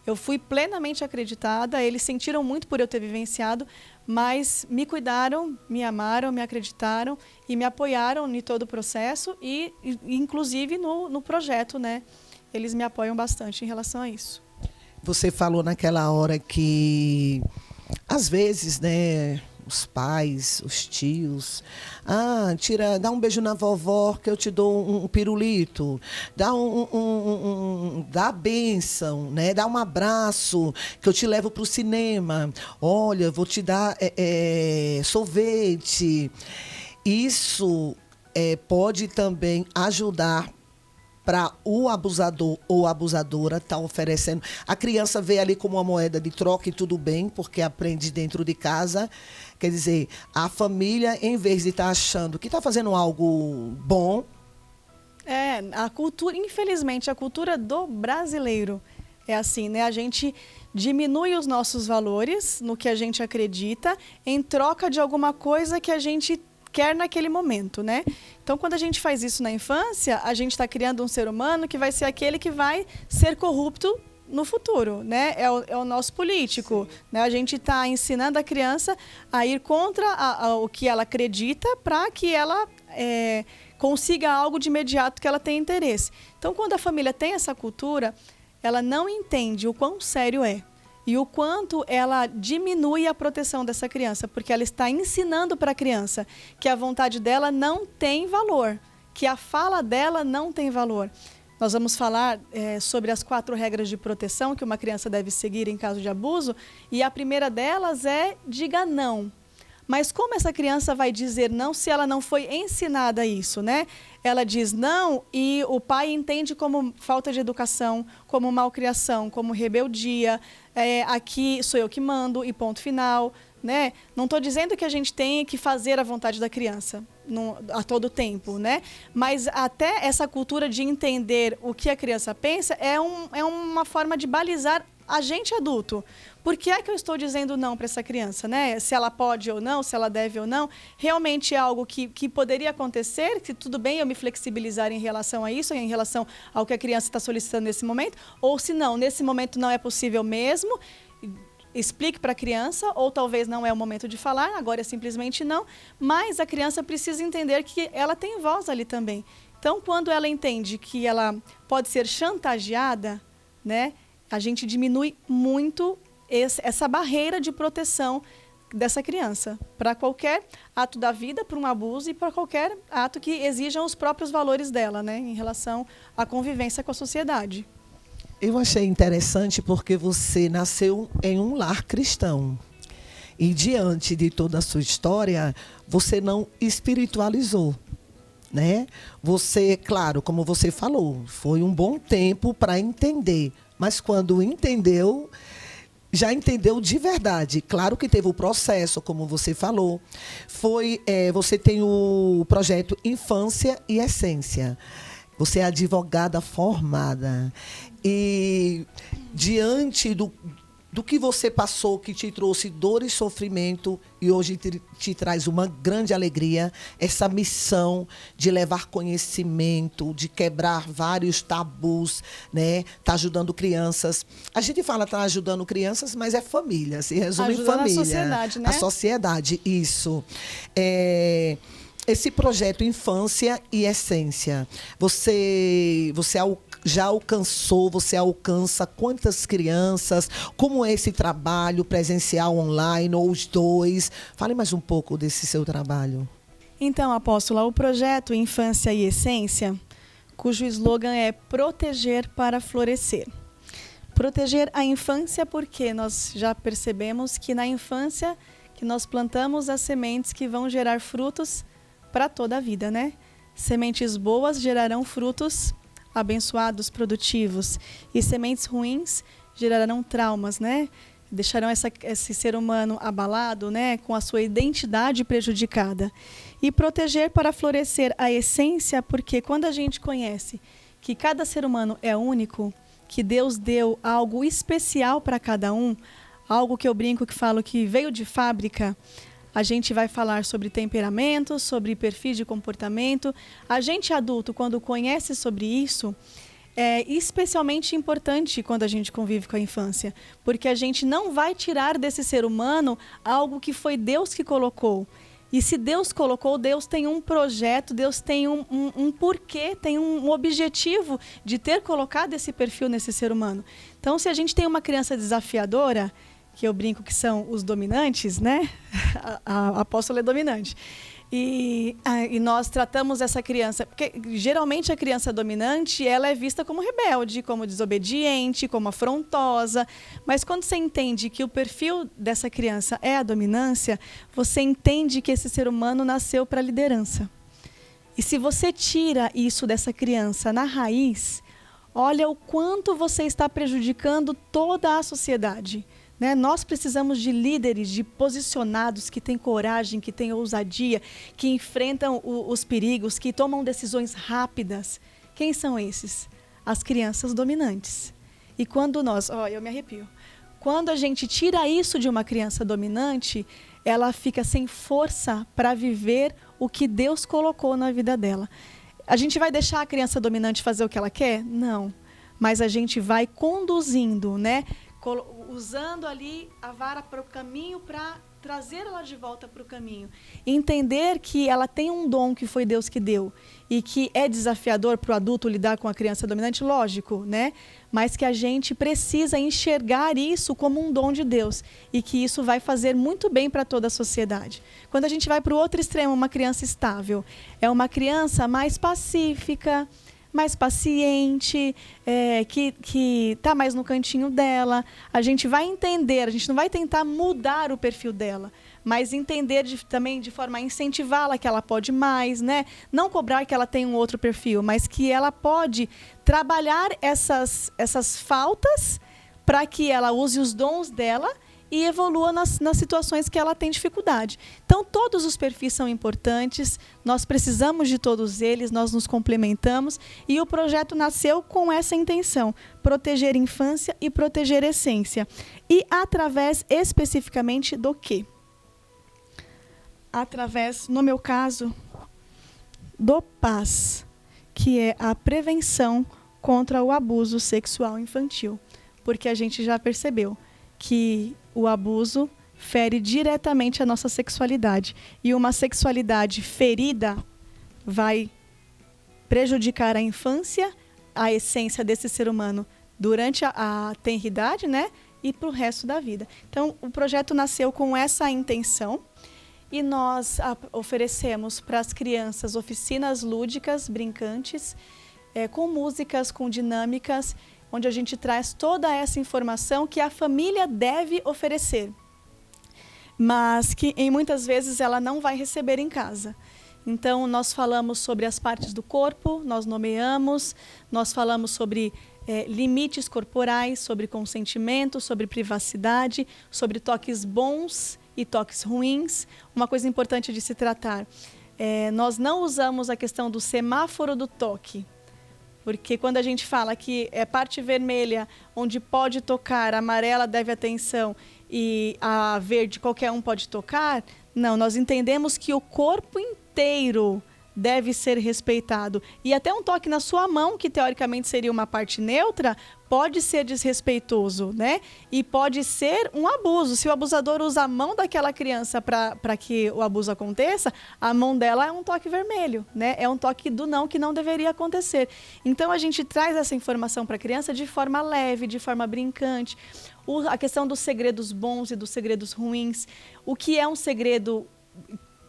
Eu fui plenamente acreditada, eles sentiram muito por eu ter vivenciado, mas me cuidaram, me amaram, me acreditaram e me apoiaram em todo o processo e inclusive no projeto, né? Eles me apoiam bastante em relação a isso. Você falou naquela hora que, às vezes, né, os pais, os tios, dá um beijo na vovó que eu te dou um pirulito, dá a bênção, né? Dá um abraço que eu te levo para o cinema, olha, vou te dar sorvete. Isso pode também ajudar para o abusador ou abusadora estar oferecendo. A criança vê ali como uma moeda de troca e tudo bem, porque aprende dentro de casa. Quer dizer, a família, em vez de estar achando que está fazendo algo bom... A cultura, infelizmente, a cultura do brasileiro é assim, né? A gente diminui os nossos valores no que a gente acredita em troca de alguma coisa que a gente quer naquele momento, né? Então, quando a gente faz isso na infância, a gente está criando um ser humano que vai ser aquele que vai ser corrupto no futuro, né? É o nosso político, né? A gente está ensinando a criança a ir contra o que ela acredita para que ela consiga algo de imediato que ela tem interesse. Então, quando a família tem essa cultura, ela não entende o quão sério é e o quanto ela diminui a proteção dessa criança, porque ela está ensinando para a criança que a vontade dela não tem valor, que a fala dela não tem valor. Nós vamos falar sobre as 4 regras de proteção que uma criança deve seguir em caso de abuso, e a primeira delas é diga não. Mas como essa criança vai dizer não se ela não foi ensinada isso, né? Ela diz não e o pai entende como falta de educação, como malcriação, como rebeldia. Aqui sou eu que mando e ponto final, né? Não estou dizendo que a gente tem que fazer a vontade da criança a todo tempo, né? Mas até essa cultura de entender o que a criança pensa é uma forma de balizar a gente adulto. Por que é que eu estou dizendo não para essa criança, né? Se ela pode ou não, se ela deve ou não. Realmente é algo que poderia acontecer, que tudo bem eu me flexibilizar em relação a isso, em relação ao que a criança está solicitando nesse momento, ou se não, nesse momento não é possível mesmo, explique para a criança, ou talvez não é o momento de falar, agora é simplesmente não, mas a criança precisa entender que ela tem voz ali também. Então, quando ela entende que ela pode ser chantageada, né, a gente diminui muito essa barreira de proteção dessa criança para qualquer ato da vida, para um abuso e para qualquer ato que exijam os próprios valores dela, né, em relação à convivência com a sociedade. Eu achei interessante porque você nasceu em um lar cristão e diante de toda a sua história, você não espiritualizou. né? Você, claro, como você falou, foi um bom tempo para entender, mas quando entendeu, já entendeu de verdade. Claro que teve o processo, como você falou. Você tem o projeto Infância e Essência. Você é advogada formada. E diante do que você passou, que te trouxe dor e sofrimento, e hoje te traz uma grande alegria, essa missão de levar conhecimento, de quebrar vários tabus, né? Tá ajudando crianças. A gente fala tá ajudando crianças, mas é família, se resume em família. A sociedade, né? A sociedade, isso. Esse projeto Infância e Essência, você já alcançou, você alcança quantas crianças? Como é esse trabalho presencial, online, ou os dois? Fale mais um pouco desse seu trabalho. Então, apóstola, o projeto Infância e Essência, cujo slogan é proteger para florescer. Proteger a infância porque nós já percebemos que na infância que nós plantamos as sementes que vão gerar frutos para toda a vida, né? Sementes boas gerarão frutos abençoados, produtivos, e sementes ruins gerarão traumas, né? Deixarão esse ser humano abalado, né? Com a sua identidade prejudicada. E proteger para florescer a essência, porque quando a gente conhece que cada ser humano é único, que Deus deu algo especial para cada um, algo que eu brinco que falo que veio de fábrica. A gente vai falar sobre temperamento, sobre perfis de comportamento. A gente adulto, quando conhece sobre isso, é especialmente importante quando a gente convive com a infância. Porque a gente não vai tirar desse ser humano algo que foi Deus que colocou. E se Deus colocou, Deus tem um projeto, Deus tem um porquê, tem um objetivo de ter colocado esse perfil nesse ser humano. Então, se a gente tem uma criança desafiadora, que eu brinco que são os dominantes, né? A apóstola é dominante. E nós tratamos essa criança, porque geralmente a criança dominante, ela é vista como rebelde, como desobediente, como afrontosa. Mas quando você entende que o perfil dessa criança é a dominância, você entende que esse ser humano nasceu para a liderança. E se você tira isso dessa criança na raiz, olha o quanto você está prejudicando toda a sociedade. Né? Nós precisamos de líderes, de posicionados que têm coragem, que têm ousadia, que enfrentam os perigos, que tomam decisões rápidas. Quem são esses? As crianças dominantes. E quando eu me arrepio. Quando a gente tira isso de uma criança dominante, ela fica sem força para viver o que Deus colocou na vida dela. A gente vai deixar a criança dominante fazer o que ela quer? Não. Mas a gente vai conduzindo, né? Usando ali a vara para o caminho, para trazer ela de volta para o caminho. Entender que ela tem um dom que foi Deus que deu e que é desafiador para o adulto lidar com a criança dominante, lógico, né? Mas que a gente precisa enxergar isso como um dom de Deus e que isso vai fazer muito bem para toda a sociedade. Quando a gente vai para o outro extremo, uma criança estável, é uma criança mais pacífica, mais paciente, que está mais no cantinho dela. A gente vai entender, a gente não vai tentar mudar o perfil dela, mas entender também de forma a incentivá-la que ela pode mais, né? Não cobrar que ela tem um outro perfil, mas que ela pode trabalhar essas faltas para que ela use os dons dela e evolua nas situações que ela tem dificuldade. Então, todos os perfis são importantes, nós precisamos de todos eles, nós nos complementamos, e o projeto nasceu com essa intenção, proteger a infância e proteger a essência. E através especificamente do quê? Através, no meu caso, do PAS, que é a prevenção contra o abuso sexual infantil. Porque a gente já percebeu que o abuso fere diretamente a nossa sexualidade. E uma sexualidade ferida vai prejudicar a infância, a essência desse ser humano durante a tenridade, né? E para o resto da vida. Então, o projeto nasceu com essa intenção e nós oferecemos para as crianças oficinas lúdicas, brincantes, com músicas, com dinâmicas, onde a gente traz toda essa informação que a família deve oferecer, mas que muitas vezes ela não vai receber em casa. Então, nós falamos sobre as partes do corpo, nós nomeamos, nós falamos sobre limites corporais, sobre consentimento, sobre privacidade, sobre toques bons e toques ruins. Uma coisa importante de se tratar, nós não usamos a questão do semáforo do toque, porque quando a gente fala que é parte vermelha, onde pode tocar, a amarela deve atenção e a verde qualquer um pode tocar, não, nós entendemos que o corpo inteiro deve ser respeitado. E até um toque na sua mão, que teoricamente seria uma parte neutra, pode ser desrespeitoso, né? E pode ser um abuso. Se o abusador usa a mão daquela criança para que o abuso aconteça, a mão dela é um toque vermelho, né? É um toque do não, que não deveria acontecer. Então, a gente traz essa informação para a criança de forma leve, de forma brincante. A questão dos segredos bons e dos segredos ruins. O que é um segredo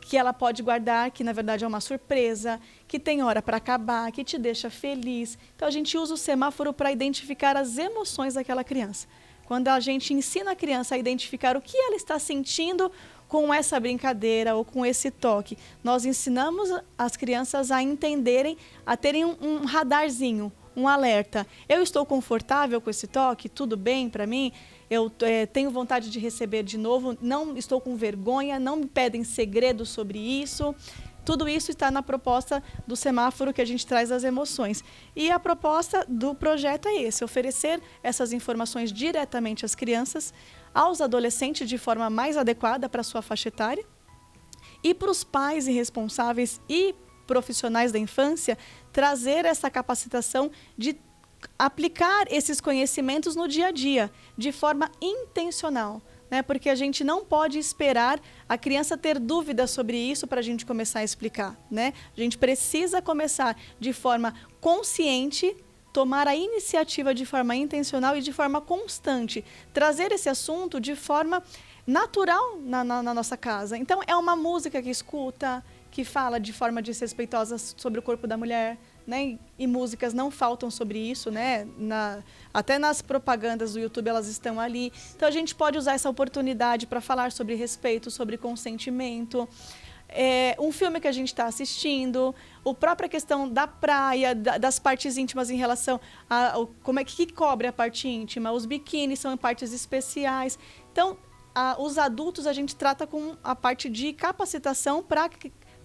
que ela pode guardar, que na verdade é uma surpresa, que tem hora para acabar, que te deixa feliz. Então a gente usa o semáforo para identificar as emoções daquela criança. Quando a gente ensina a criança a identificar o que ela está sentindo com essa brincadeira ou com esse toque, nós ensinamos as crianças a entenderem, a terem um radarzinho, um alerta. Eu estou confortável com esse toque? Tudo bem para mim? Eu tenho vontade de receber de novo, não estou com vergonha, não me pedem segredos sobre isso. Tudo isso está na proposta do semáforo que a gente traz das emoções. E a proposta do projeto é esse, oferecer essas informações diretamente às crianças, aos adolescentes de forma mais adequada para a sua faixa etária, e para os pais e responsáveis e profissionais da infância, trazer essa capacitação de aplicar esses conhecimentos no dia a dia, de forma intencional, né? Porque a gente não pode esperar a criança ter dúvidas sobre isso para a gente começar a explicar, né? A gente precisa começar de forma consciente, tomar a iniciativa de forma intencional e de forma constante, trazer esse assunto de forma natural na nossa casa. Então, é uma música que escuta, que fala de forma desrespeitosa sobre o corpo da mulher, né? E músicas não faltam sobre isso, né? Até nas propagandas do YouTube elas estão ali. Então a gente pode usar essa oportunidade para falar sobre respeito, sobre consentimento. Um filme que a gente está assistindo, a própria questão da praia, das partes íntimas em relação a como é que cobre a parte íntima. Os biquínis são partes especiais. Então, os adultos a gente trata com a parte de capacitação para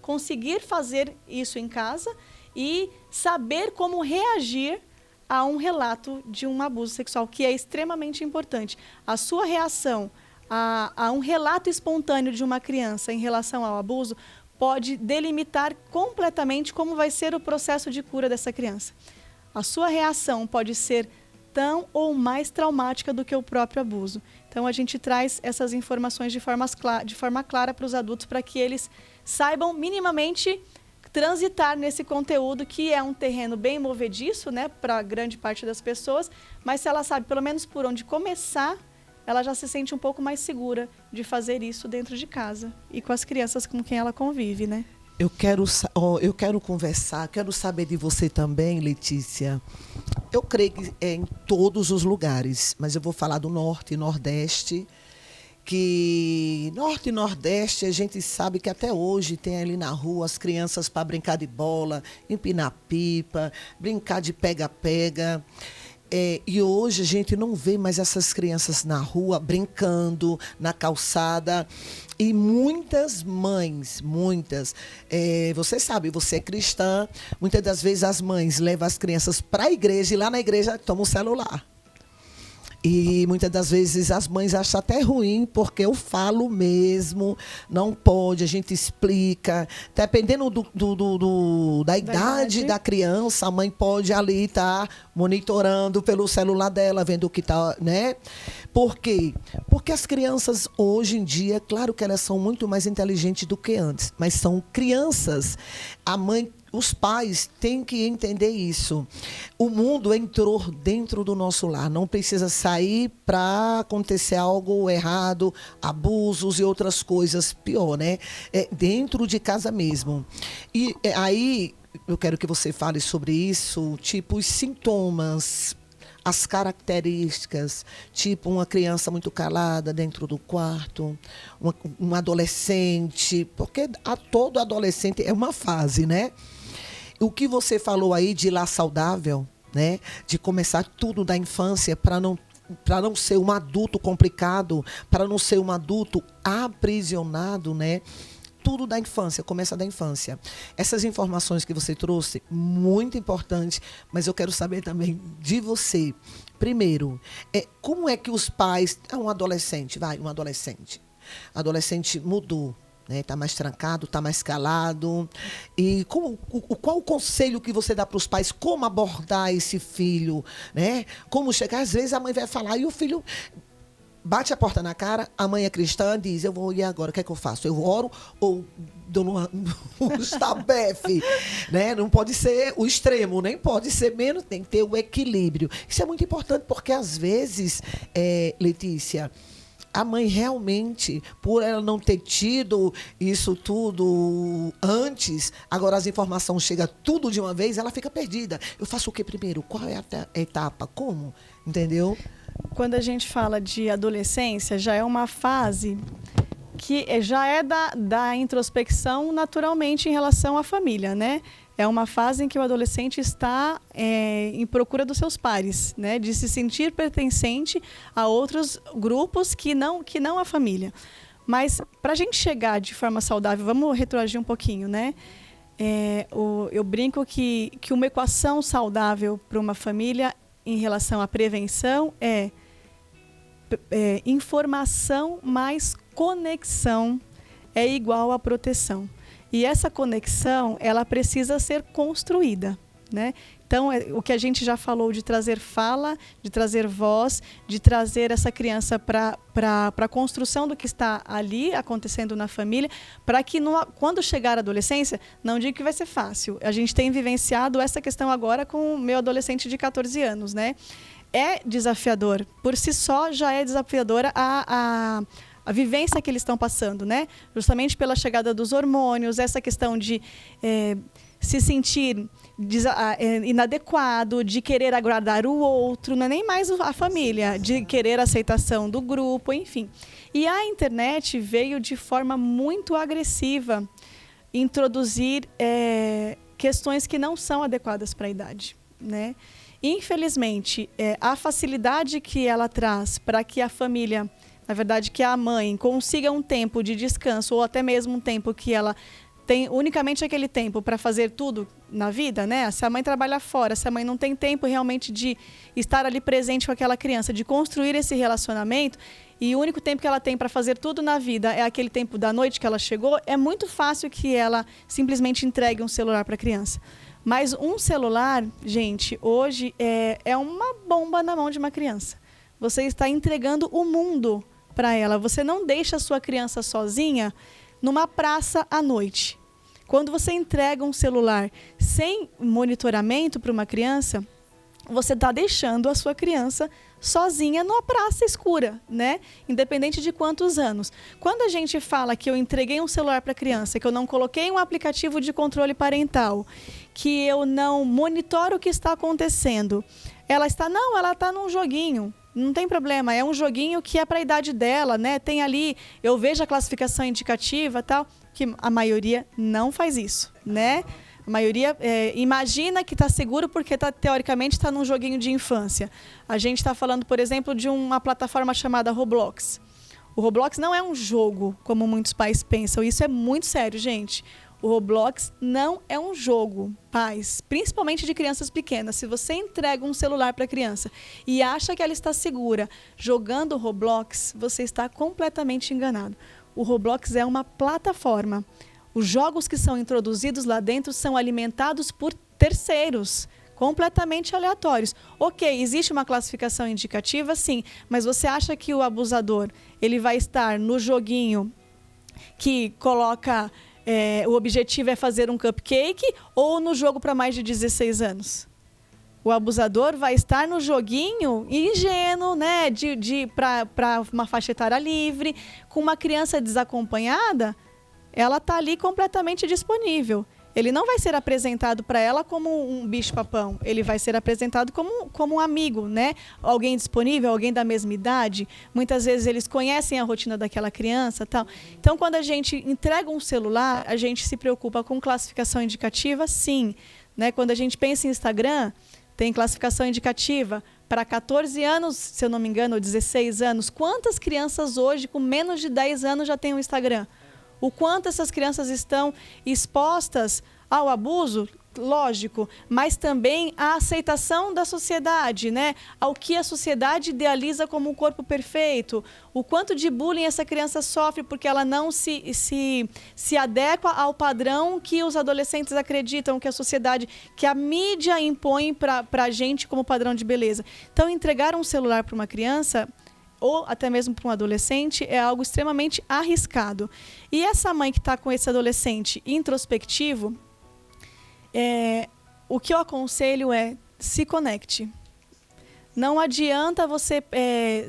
conseguir fazer isso em casa e saber como reagir a um relato de um abuso sexual, que é extremamente importante. A sua reação a um relato espontâneo de uma criança em relação ao abuso pode delimitar completamente como vai ser o processo de cura dessa criança. A sua reação pode ser tão ou mais traumática do que o próprio abuso. Então, a gente traz essas informações de forma clara para os adultos, para que eles saibam minimamente transitar nesse conteúdo, que é um terreno bem movediço, né, para grande parte das pessoas, mas se ela sabe pelo menos por onde começar, ela já se sente um pouco mais segura de fazer isso dentro de casa e com as crianças com quem ela convive, né? Eu quero conversar, quero saber de você também, Letícia. Eu creio que é em todos os lugares, mas eu vou falar do Norte e Nordeste, que Norte e Nordeste a gente sabe que até hoje tem ali na rua as crianças para brincar de bola, empinar pipa, brincar de pega-pega. E hoje a gente não vê mais essas crianças na rua brincando, na calçada. E muitas mães, você sabe, você é cristã, muitas das vezes as mães levam as crianças para a igreja e lá na igreja tomam o celular. E muitas das vezes as mães acham até ruim, porque eu falo mesmo, não pode, a gente explica. Dependendo da idade da criança, a mãe pode ali estar monitorando pelo celular dela, vendo o que está, né? Por quê? Porque as crianças hoje em dia, claro que elas são muito mais inteligentes do que antes, mas são crianças. Os pais têm que entender isso. O mundo entrou dentro do nosso lar. Não precisa sair para acontecer algo errado, abusos e outras coisas pior, né? Dentro de casa mesmo. E aí, eu quero que você fale sobre isso, tipo os sintomas. as características, tipo uma criança muito calada dentro do quarto, um adolescente, porque todo adolescente é uma fase, né? O que você falou aí de lar saudável, né? De começar tudo da infância para não ser um adulto complicado, para não ser um adulto aprisionado, né? Tudo da infância, começa da infância. Essas informações que você trouxe, muito importante, mas eu quero saber também de você. Primeiro, como é que os pais... um adolescente. Adolescente mudou, né? Está mais trancado, está mais calado. E qual o conselho que você dá para os pais? Como abordar esse filho? Né? Como chegar? Às vezes a mãe vai falar e o filho... bate a porta na cara, a mãe é cristã, diz, eu vou ir agora, o que é que eu faço? Eu oro ou dou um estabefe? Né? Não pode ser o extremo, nem pode ser menos, tem que ter o equilíbrio. Isso é muito importante porque, às vezes, Letícia, a mãe realmente, por ela não ter tido isso tudo antes, agora as informações chegam tudo de uma vez, ela fica perdida. Eu faço o que primeiro? Qual é a etapa? Como? Entendeu? Quando a gente fala de adolescência, já é uma fase que já é da introspecção naturalmente em relação à família, né? É uma fase em que o adolescente está em procura dos seus pares, né? De se sentir pertencente a outros grupos que não a família. Mas para a gente chegar de forma saudável, vamos retroagir um pouquinho, né? Eu brinco que uma equação saudável para uma família em relação à prevenção é informação mais conexão é igual a proteção. E essa conexão, ela precisa ser construída, né? Então, o que a gente já falou de trazer fala, de trazer voz, de trazer essa criança para a construção do que está ali acontecendo na família, para que quando chegar a adolescência, não digo que vai ser fácil. A gente tem vivenciado essa questão agora com o meu adolescente de 14 anos, né? É desafiador. Por si só, já é desafiadora a vivência que eles estão passando, né? Justamente pela chegada dos hormônios, essa questão de se sentir inadequado, de querer agradar o outro, não é nem mais a família, de querer a aceitação do grupo, enfim. E a internet veio de forma muito agressiva introduzir questões que não são adequadas para a idade, né? Infelizmente, a facilidade que ela traz para que a família, na verdade, que a mãe consiga um tempo de descanso ou até mesmo um tempo que ela tem unicamente aquele tempo para fazer tudo na vida, né? Se a mãe trabalha fora, se a mãe não tem tempo realmente de estar ali presente com aquela criança, de construir esse relacionamento, e o único tempo que ela tem para fazer tudo na vida é aquele tempo da noite que ela chegou, é muito fácil que ela simplesmente entregue um celular para a criança. Mas um celular, gente, hoje é uma bomba na mão de uma criança. Você está entregando o mundo para ela. Você não deixa a sua criança sozinha numa praça à noite. Quando você entrega um celular sem monitoramento para uma criança, você está deixando a sua criança sozinha numa praça escura, né? Independente de quantos anos. Quando a gente fala que eu entreguei um celular para a criança, que eu não coloquei um aplicativo de controle parental, que eu não monitoro o que está acontecendo, ela está num joguinho. Não tem problema, é um joguinho que é para a idade dela, né? Tem ali, eu vejo a classificação indicativa, tal, que a maioria não faz isso, né? A maioria imagina que está seguro porque teoricamente está num joguinho de infância. A gente está falando, por exemplo, de uma plataforma chamada Roblox. O Roblox não é um jogo, como muitos pais pensam. Isso é muito sério, gente. O Roblox não é um jogo, pais, principalmente de crianças pequenas. Se você entrega um celular para a criança e acha que ela está segura jogando o Roblox, você está completamente enganado. O Roblox é uma plataforma. Os jogos que são introduzidos lá dentro são alimentados por terceiros, completamente aleatórios. Ok, existe uma classificação indicativa, sim, mas você acha que o abusador ele vai estar no joguinho que coloca... o objetivo é fazer um cupcake ou no jogo para mais de 16 anos? O abusador vai estar no joguinho ingênuo, né, para uma faixa etária livre, com uma criança desacompanhada, ela está ali completamente disponível. Ele não vai ser apresentado para ela como um bicho-papão. Ele vai ser apresentado como um amigo, né? Alguém disponível, alguém da mesma idade. Muitas vezes eles conhecem a rotina daquela criança, tal. Então, quando a gente entrega um celular, a gente se preocupa com classificação indicativa, sim. Né? Quando a gente pensa em Instagram, tem classificação indicativa para 14 anos, se eu não me engano, ou 16 anos. Quantas crianças hoje, com menos de 10 anos, já têm um Instagram? O quanto essas crianças estão expostas ao abuso, lógico, mas também à aceitação da sociedade, né? Ao que a sociedade idealiza como um corpo perfeito. O quanto de bullying essa criança sofre porque ela não se adequa ao padrão que os adolescentes acreditam, que a sociedade, que a mídia impõe para a gente como padrão de beleza. Então, entregar um celular para uma criança, ou até mesmo para um adolescente, é algo extremamente arriscado. E essa mãe que está com esse adolescente introspectivo, o que eu aconselho é: se conecte. Não adianta você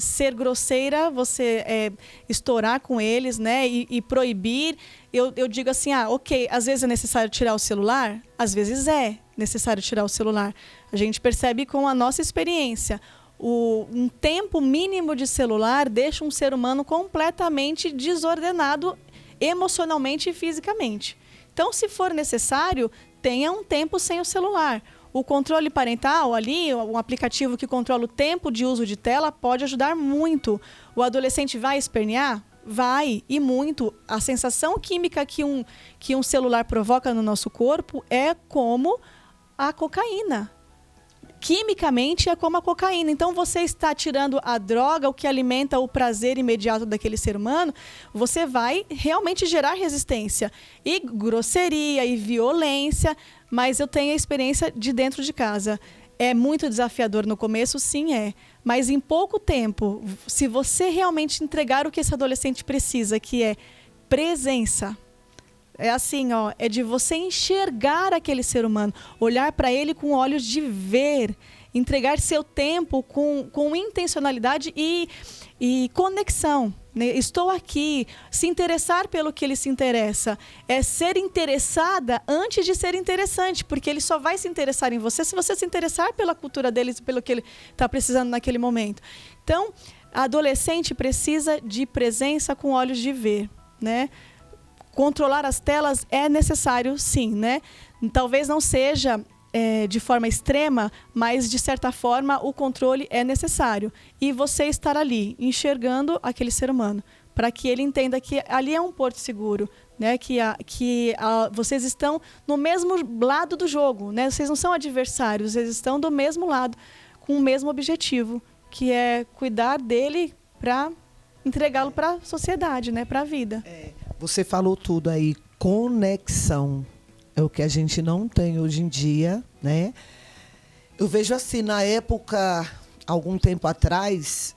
ser grosseira, você estourar com eles, né, e proibir. Eu digo assim, ok, às vezes é necessário tirar o celular, às vezes é necessário tirar o celular. A gente percebe com a nossa experiência. Um tempo mínimo de celular deixa um ser humano completamente desordenado emocionalmente e fisicamente. Então, se for necessário, tenha um tempo sem o celular. O controle parental ali, um aplicativo que controla o tempo de uso de tela, pode ajudar muito. O adolescente vai espernear? Vai, e muito. A sensação química que um celular provoca no nosso corpo é como a cocaína. Quimicamente é como a cocaína. Então, você está tirando a droga, o que alimenta o prazer imediato daquele ser humano, você vai realmente gerar resistência. E grosseria, e violência, mas eu tenho a experiência de dentro de casa. É muito desafiador no começo, sim, mas em pouco tempo, se você realmente entregar o que esse adolescente precisa, que é presença, é assim, é de você enxergar aquele ser humano, olhar para ele com olhos de ver, entregar seu tempo com intencionalidade e conexão. Né? Estou aqui, se interessar pelo que ele se interessa. É ser interessada antes de ser interessante, porque ele só vai se interessar em você se você se interessar pela cultura dele, pelo que ele está precisando naquele momento. Então, a adolescente precisa de presença com olhos de ver, né? Controlar as telas é necessário, sim, né? Talvez não seja de forma extrema, mas, de certa forma, o controle é necessário. E você estar ali, enxergando aquele ser humano, para que ele entenda que ali é um porto seguro, né? Vocês estão no mesmo lado do jogo, né? Vocês não são adversários, vocês estão do mesmo lado, com o mesmo objetivo, que é cuidar dele para entregá-lo para a sociedade, né? Para a vida. Você falou tudo aí, conexão. É o que a gente não tem hoje em dia, né? Eu vejo assim, na época, algum tempo atrás,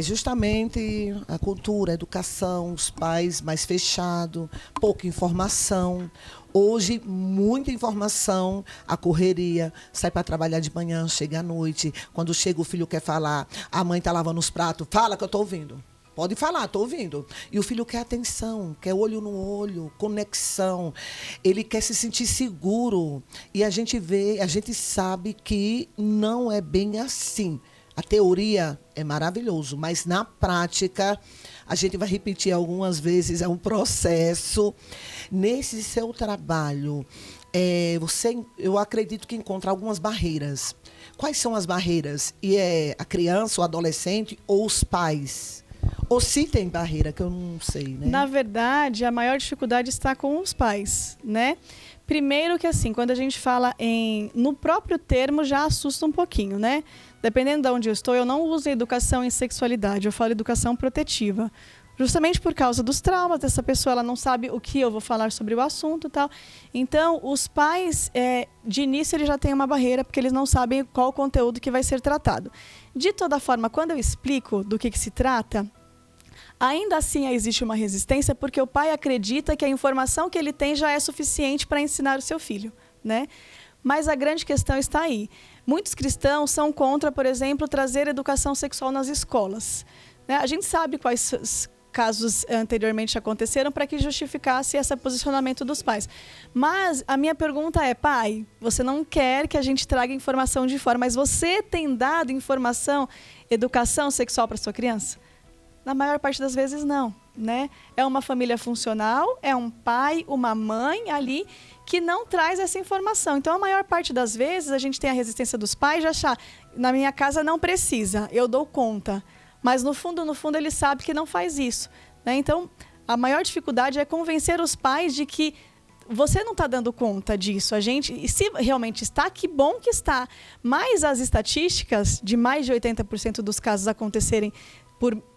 justamente a cultura, a educação, os pais mais fechados, pouca informação. Hoje, muita informação, a correria, sai para trabalhar de manhã, chega à noite. Quando chega, o filho quer falar, a mãe está lavando os pratos, fala que eu estou ouvindo. Pode falar, estou ouvindo. E o filho quer atenção, quer olho no olho, conexão. Ele quer se sentir seguro. E a gente sabe que não é bem assim. A teoria é maravilhoso, mas na prática, a gente vai repetir algumas vezes, é um processo. Nesse seu trabalho, eu acredito que encontra algumas barreiras. Quais são as barreiras? E é a criança, o adolescente ou os pais? Ou se tem barreira, que eu não sei, né? Na verdade, a maior dificuldade está com os pais, né? Primeiro que assim, quando a gente fala no próprio termo, já assusta um pouquinho, né? Dependendo de onde eu estou, eu não uso educação em sexualidade, eu falo educação protetiva. Justamente por causa dos traumas dessa pessoa, ela não sabe o que eu vou falar sobre o assunto e tal. Então, os pais, de início, eles já têm uma barreira, porque eles não sabem qual o conteúdo que vai ser tratado. De toda forma, quando eu explico do que se trata, ainda assim existe uma resistência, porque o pai acredita que a informação que ele tem já é suficiente para ensinar o seu filho, né? Mas a grande questão está aí. Muitos cristãos são contra, por exemplo, trazer educação sexual nas escolas. Né? A gente sabe casos anteriormente aconteceram para que justificasse esse posicionamento dos pais. Mas a minha pergunta é, pai, você não quer que a gente traga informação de fora, mas você tem dado informação, educação sexual para sua criança? Na maior parte das vezes, não, né? É uma família funcional, é um pai, uma mãe ali que não traz essa informação. Então, a maior parte das vezes, a gente tem a resistência dos pais de achar, na minha casa não precisa, eu dou conta. Mas, no fundo, ele sabe que não faz isso, né? Então, a maior dificuldade é convencer os pais de que você não está dando conta disso. E se realmente está, que bom que está. Mas as estatísticas de mais de 80% dos casos acontecerem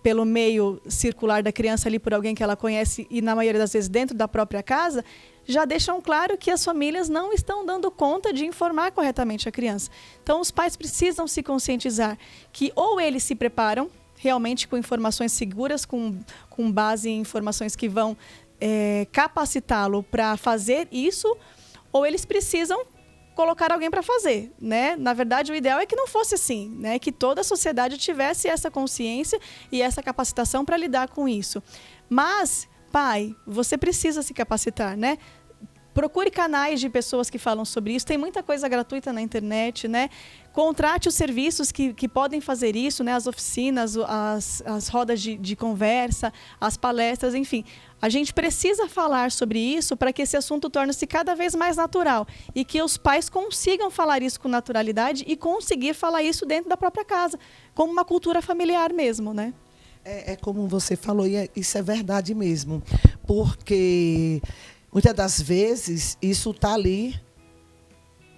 pelo meio circular da criança ali, por alguém que ela conhece e, na maioria das vezes, dentro da própria casa, já deixam claro que as famílias não estão dando conta de informar corretamente a criança. Então, os pais precisam se conscientizar que ou eles se preparam realmente com informações seguras, com base em informações que vão capacitá-lo para fazer isso, ou eles precisam colocar alguém para fazer, né? Na verdade, o ideal é que não fosse assim, né? Que toda a sociedade tivesse essa consciência e essa capacitação para lidar com isso. Mas, pai, você precisa se capacitar, né? Procure canais de pessoas que falam sobre isso. Tem muita coisa gratuita na internet, né? Contrate os serviços que podem fazer isso, né? As oficinas, as rodas de conversa, as palestras, enfim. A gente precisa falar sobre isso para que esse assunto torne-se cada vez mais natural e que os pais consigam falar isso com naturalidade e conseguir falar isso dentro da própria casa, como uma cultura familiar mesmo, né? É como você falou, e isso é verdade mesmo, porque muitas das vezes isso está ali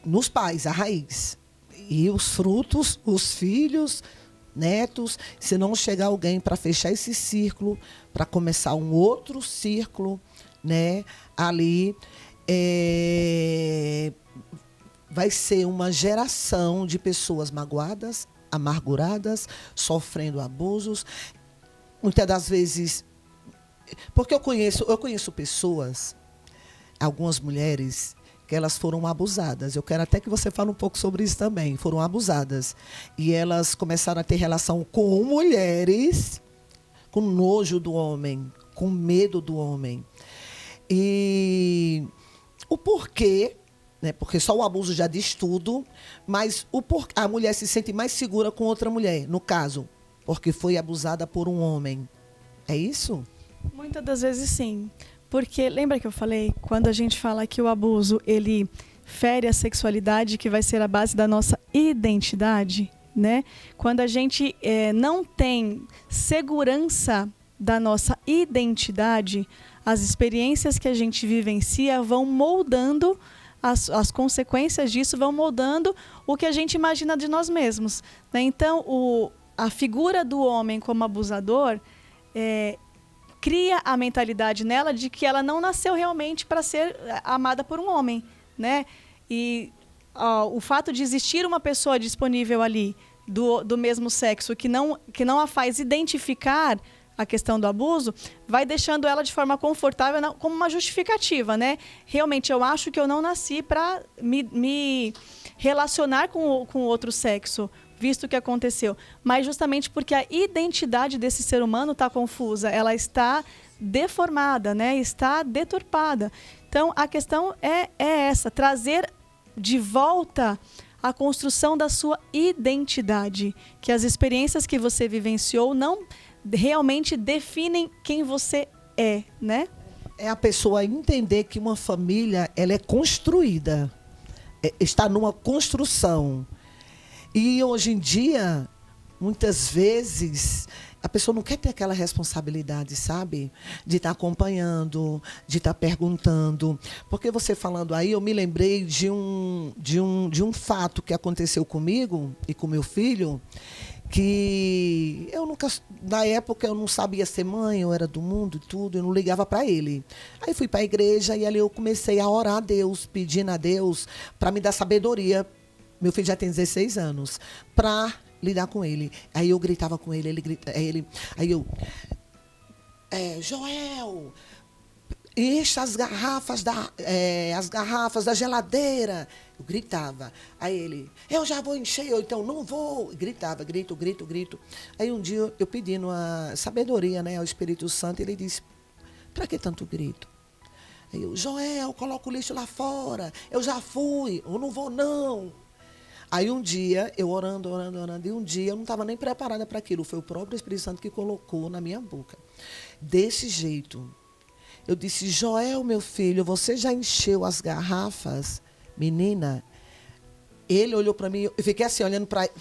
nos pais, a raiz. E os frutos, os filhos, netos, se não chegar alguém para fechar esse círculo, para começar um outro círculo, né, ali, vai ser uma geração de pessoas magoadas, amarguradas, sofrendo abusos. Muitas das vezes, porque eu conheço pessoas, algumas mulheres, que elas foram abusadas. Eu quero até que você fale um pouco sobre isso também. Foram abusadas. E elas começaram a ter relação com mulheres, com nojo do homem, com medo do homem. E o porquê, né? Porque só o abuso já diz tudo, mas a mulher se sente mais segura com outra mulher, no caso, porque foi abusada por um homem. É isso? Muitas das vezes, sim. Porque, lembra que eu falei, quando a gente fala que o abuso, ele fere a sexualidade, que vai ser a base da nossa identidade, né? Quando a gente não tem segurança da nossa identidade, as experiências que a gente vivencia vão moldando, as consequências disso vão moldando o que a gente imagina de nós mesmos, né? Então, a figura do homem como abusador cria a mentalidade nela de que ela não nasceu realmente para ser amada por um homem, né? E o fato de existir uma pessoa disponível ali do mesmo sexo que não a faz identificar a questão do abuso, vai deixando ela de forma confortável como uma justificativa, né? Realmente, eu acho que eu não nasci para me relacionar com o outro sexo, visto o que aconteceu. Mas justamente porque a identidade desse ser humano está confusa, ela está deformada, né? Está deturpada. Então, a questão é essa, trazer de volta a construção da sua identidade, que as experiências que você vivenciou não realmente definem quem você é, né? É a pessoa entender que uma família, ela é construída, está numa construção. E hoje em dia, muitas vezes, a pessoa não quer ter aquela responsabilidade, sabe? De estar acompanhando, de estar perguntando. Porque você falando aí, eu me lembrei de um fato que aconteceu comigo e com meu filho, que eu nunca, na época eu não sabia ser mãe, eu era do mundo e tudo, eu não ligava para ele. Aí fui para a igreja e ali eu comecei a orar a Deus, pedindo a Deus para me dar sabedoria. Meu filho já tem 16 anos, para lidar com ele. Aí eu gritava com ele, aí eu, Joel, enche as garrafas da geladeira. Eu gritava. Aí ele, eu já vou encher, ou então não vou. Gritava, grito. Aí um dia eu pedindo a sabedoria, né, ao Espírito Santo, ele disse, para que tanto grito? Aí eu, Joel, coloca o lixo lá fora. Eu já fui, eu não vou não. Aí um dia, eu orando, e um dia eu não estava nem preparada para aquilo. Foi o próprio Espírito Santo que colocou na minha boca. Desse jeito. Eu disse, Joel, meu filho, você já encheu as garrafas? Menina, ele olhou para mim, eu fiquei assim, olhando para ele.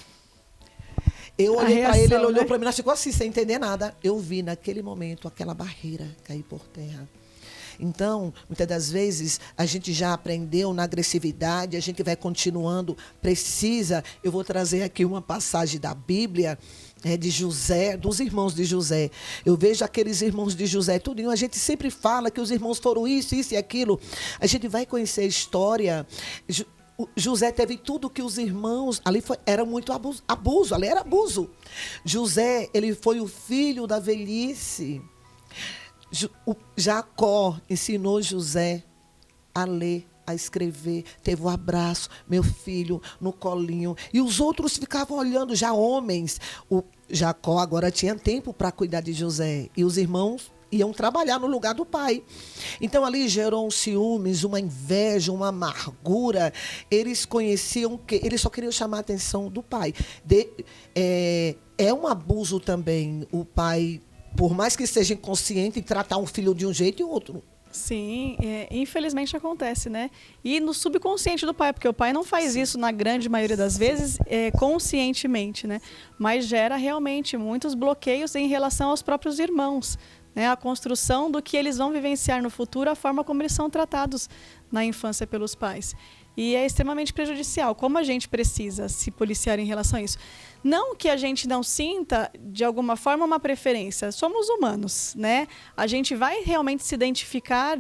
Eu olhei para ele, ele olhou para mim, nós ficou assim, sem entender nada. Eu vi naquele momento aquela barreira cair por terra. Então, muitas das vezes, a gente já aprendeu na agressividade, a gente vai continuando, precisa. Eu vou trazer aqui uma passagem da Bíblia, de José, dos irmãos de José. Eu vejo aqueles irmãos de José, tudinho. A gente sempre fala que os irmãos foram isso e aquilo. A gente vai conhecer a história. José teve tudo que os irmãos... Ali era muito abuso, ali era abuso. José, ele foi o filho da velhice. Jacó ensinou José a ler, a escrever, teve um abraço, meu filho, no colinho. E os outros ficavam olhando, já homens. O Jacó agora tinha tempo para cuidar de José. E os irmãos iam trabalhar no lugar do pai. Então ali gerou um ciúmes, uma inveja, uma amargura. Eles conheciam que eles só queriam chamar a atenção do pai. É um abuso também o pai, por mais que seja inconsciente, tratar um filho de um jeito e o outro. Sim, infelizmente acontece, né? E no subconsciente do pai, porque o pai não faz isso na grande maioria das vezes conscientemente, né? Mas gera realmente muitos bloqueios em relação aos próprios irmãos, né? A construção do que eles vão vivenciar no futuro, a forma como eles são tratados na infância pelos pais. E é extremamente prejudicial. Como a gente precisa se policiar em relação a isso? Não que a gente não sinta, de alguma forma, uma preferência. Somos humanos, né? A gente vai realmente se identificar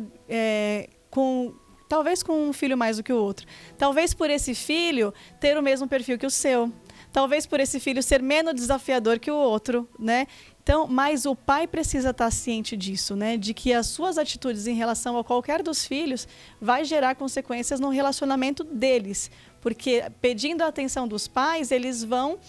talvez com um filho mais do que o outro. Talvez por esse filho ter o mesmo perfil que o seu. Talvez por esse filho ser menos desafiador que o outro, né? Então, mas o pai precisa estar ciente disso, né? De que as suas atitudes em relação a qualquer dos filhos vai gerar consequências no relacionamento deles. Porque pedindo a atenção dos pais, eles vão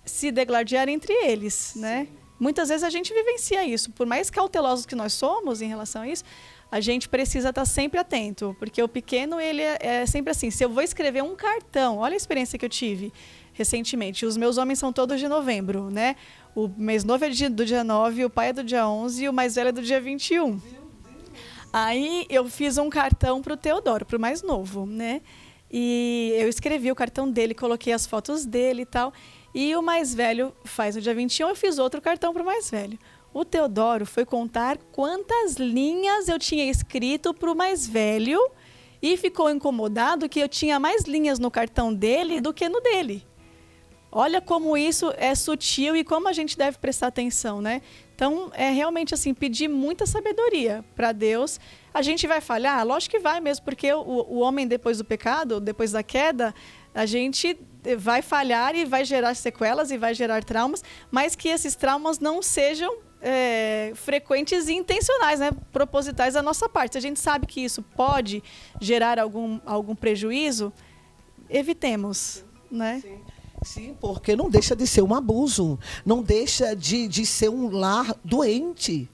se degladiar entre eles, né? Muitas vezes a gente vivencia isso. Por mais cautelosos que nós somos em relação a isso, a gente precisa estar sempre atento. Porque o pequeno, ele é sempre assim. Se eu vou escrever um cartão, olha a experiência que eu tive recentemente. Os meus homens são todos de novembro, né? O mais novo é do dia 9, o pai é do dia 11 e o mais velho é do dia 21. Aí eu fiz um cartão para o Teodoro, para o mais novo, né? E eu escrevi o cartão dele, coloquei as fotos dele e tal. E o mais velho faz no dia 21, eu fiz outro cartão para o mais velho. O Teodoro foi contar quantas linhas eu tinha escrito para o mais velho e ficou incomodado que eu tinha mais linhas no cartão dele do que no dele. Olha como isso é sutil e como a gente deve prestar atenção, né? Então, é realmente assim, pedir muita sabedoria para Deus. A gente vai falhar? Lógico que vai mesmo, porque o homem depois do pecado, depois da queda, a gente vai falhar e vai gerar sequelas e vai gerar traumas, mas que esses traumas não sejam frequentes e intencionais, né? Propositais da nossa parte. Se a gente sabe que isso pode gerar algum prejuízo, evitemos, né? Sim. Sim, porque não deixa de ser um abuso, não deixa de ser um lar doente,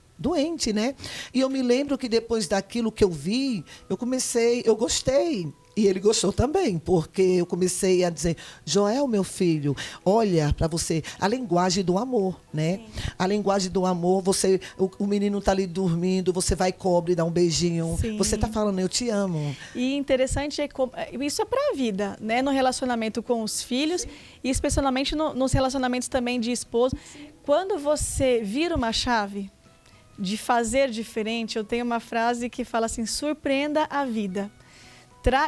né? E eu me lembro que depois daquilo que eu vi, eu gostei. E ele gostou também, porque eu comecei a dizer, Joel, meu filho, olha para você, a linguagem do amor, né? Sim. A linguagem do amor, o menino está ali dormindo, você vai, cobre, dá um beijinho, Sim. Você está falando, eu te amo. E interessante, isso é para a vida, né? No relacionamento com os filhos, Sim. E especialmente nos relacionamentos também de esposo. Sim. Quando você vira uma chave de fazer diferente, eu tenho uma frase que fala assim, surpreenda a vida.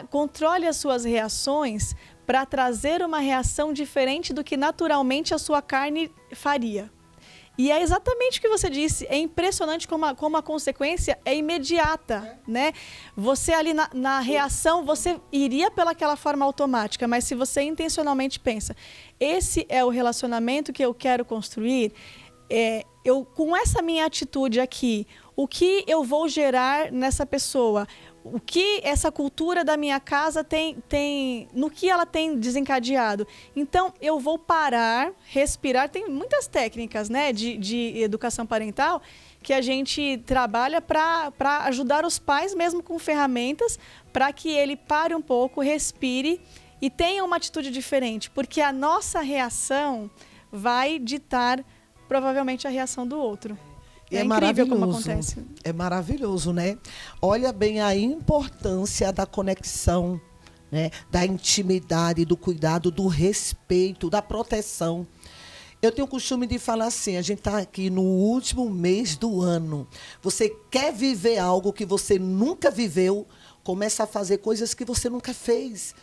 Controle as suas reações para trazer uma reação diferente do que naturalmente a sua carne faria. E é exatamente o que você disse, é impressionante como a consequência é imediata, né? Você ali na reação, você iria pelaquela forma automática, mas se você intencionalmente pensa, esse é o relacionamento que eu quero construir, com essa minha atitude aqui, o que eu vou gerar nessa pessoa, o que essa cultura da minha casa no que ela tem desencadeado. Então, eu vou parar, respirar. Tem muitas técnicas, né, de educação parental que a gente trabalha para ajudar os pais, mesmo com ferramentas, para que ele pare um pouco, respire e tenha uma atitude diferente. Porque a nossa reação vai ditar, provavelmente, a reação do outro. E é incrível como maravilhoso. acontece. É maravilhoso, né? Olha bem a importância da conexão, né? Da intimidade, do cuidado, do respeito, da proteção. Eu tenho o costume de falar assim, a gente está aqui no último mês do ano. Você quer viver algo que você nunca viveu, começa a fazer coisas que você nunca fez.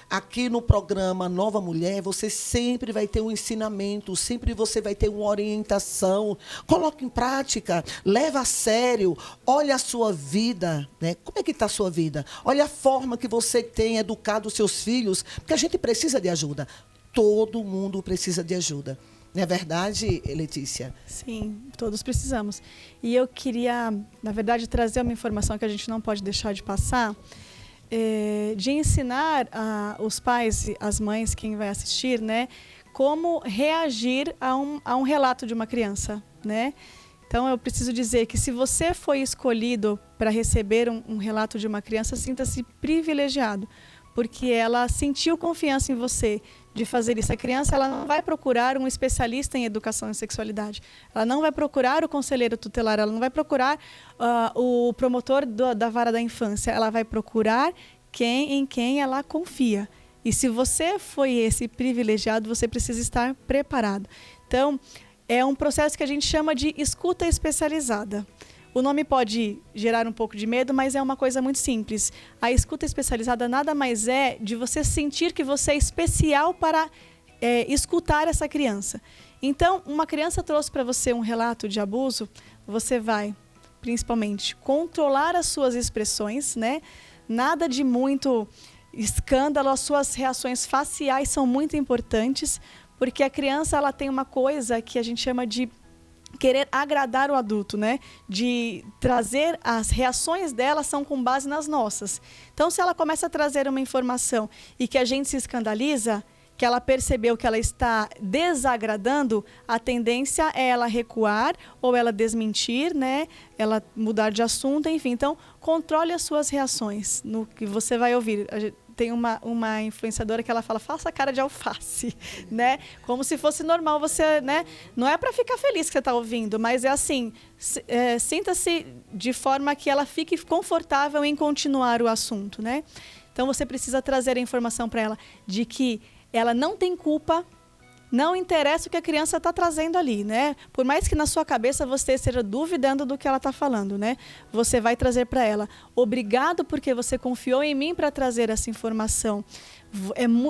Aqui no programa Nova Mulher, você sempre vai ter um ensinamento, sempre você vai ter uma orientação. Coloque em prática, leva a sério, olha a sua vida, né? Como é que está a sua vida? Olha a forma que você tem educado os seus filhos, porque a gente precisa de ajuda. Todo mundo precisa de ajuda. Não é verdade, Letícia? Sim, todos precisamos. E eu queria, na verdade, trazer uma informação que a gente não pode deixar de passar, de ensinar os pais, as mães, quem vai assistir, né, como reagir a um relato de uma criança, né? Então, eu preciso dizer que se você foi escolhido para receber um relato de uma criança, sinta-se privilegiado, porque ela sentiu confiança em você de fazer isso. A criança, ela não vai procurar um especialista em educação e sexualidade. Ela não vai procurar o conselheiro tutelar, ela não vai procurar o promotor da vara da infância. Ela vai procurar em quem ela confia. E se você foi esse privilegiado, você precisa estar preparado. Então, é um processo que a gente chama de escuta especializada. O nome pode gerar um pouco de medo, mas é uma coisa muito simples. A escuta especializada nada mais é de você sentir que você é especial para escutar essa criança. Então, uma criança trouxe para você um relato de abuso, você vai, principalmente, controlar as suas expressões, né? Nada de muito escândalo, as suas reações faciais são muito importantes, porque a criança ela tem uma coisa que a gente chama de querer agradar o adulto, né? De trazer as reações dela são com base nas nossas. Então, se ela começa a trazer uma informação e que a gente se escandaliza, que ela percebeu que ela está desagradando, a tendência é ela recuar ou ela desmentir, né? Ela mudar de assunto, enfim. Então, controle as suas reações no que você vai ouvir. Tem uma influenciadora que ela fala, faça cara de alface, né? Como se fosse normal você, né? Não é para ficar feliz que você está ouvindo, mas é assim, sinta-se de forma que ela fique confortável em continuar o assunto, né? Então, você precisa trazer a informação para ela de que ela não tem culpa, não interessa o que a criança está trazendo ali, né? Por mais que na sua cabeça você esteja duvidando do que ela está falando, né? Você vai trazer para ela, obrigado porque você confiou em mim para trazer essa informação.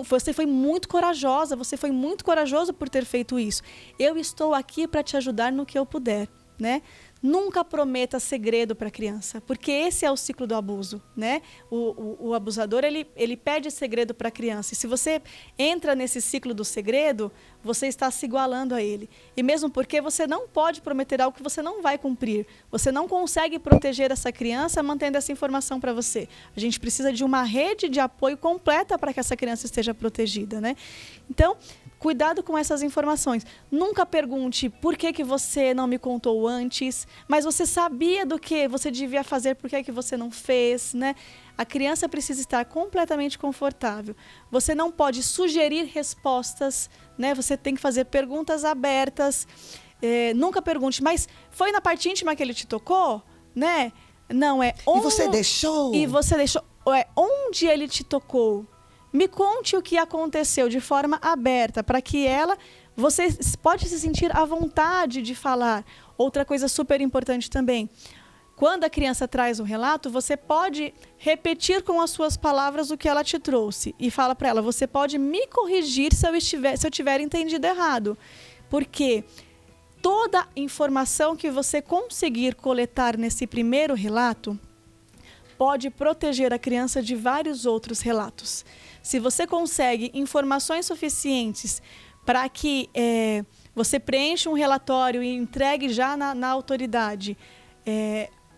Você foi muito corajosa, você foi muito corajoso por ter feito isso. Eu estou aqui para te ajudar no que eu puder, né? Nunca prometa segredo para a criança, porque esse é o ciclo do abuso, né? O abusador, ele pede segredo para a criança. E se você entra nesse ciclo do segredo, você está se igualando a ele. E mesmo porque você não pode prometer algo que você não vai cumprir. Você não consegue proteger essa criança mantendo essa informação para você. A gente precisa de uma rede de apoio completa para que essa criança esteja protegida, né? Então, cuidado com essas informações. Nunca pergunte por que você não me contou antes, mas você sabia do que você devia fazer, por que você não fez, né? A criança precisa estar completamente confortável. Você não pode sugerir respostas, né? Você tem que fazer perguntas abertas. Nunca pergunte, mas foi na parte íntima que ele te tocou, né? Não, E você deixou? E você deixou. Onde ele te tocou? Me conte o que aconteceu de forma aberta, para que você pode se sentir à vontade de falar. Outra coisa super importante também, quando a criança traz um relato, você pode repetir com as suas palavras o que ela te trouxe. E fala para ela, você pode me corrigir se eu tiver entendido errado. Porque toda informação que você conseguir coletar nesse primeiro relato pode proteger a criança de vários outros relatos. Se você consegue informações suficientes para que você preencha um relatório e entregue já na autoridade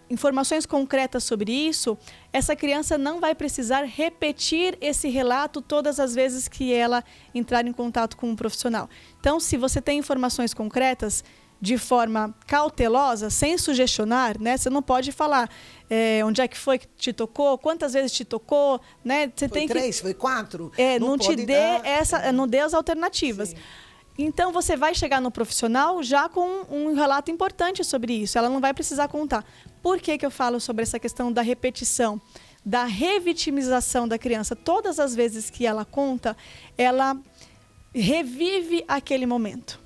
informações concretas sobre isso, essa criança não vai precisar repetir esse relato todas as vezes que ela entrar em contato com um profissional. Então, se você tem informações concretas, de forma cautelosa, sem sugestionar, né? Você não pode falar onde é que foi que te tocou, quantas vezes te tocou, né? Você tem 3, foi 4? Não te dê não dê as alternativas. Sim. Então, você vai chegar no profissional já com um relato importante sobre isso. Ela não vai precisar contar. Por que eu falo sobre essa questão da repetição, da revitimização da criança? Todas as vezes que ela conta, ela revive aquele momento.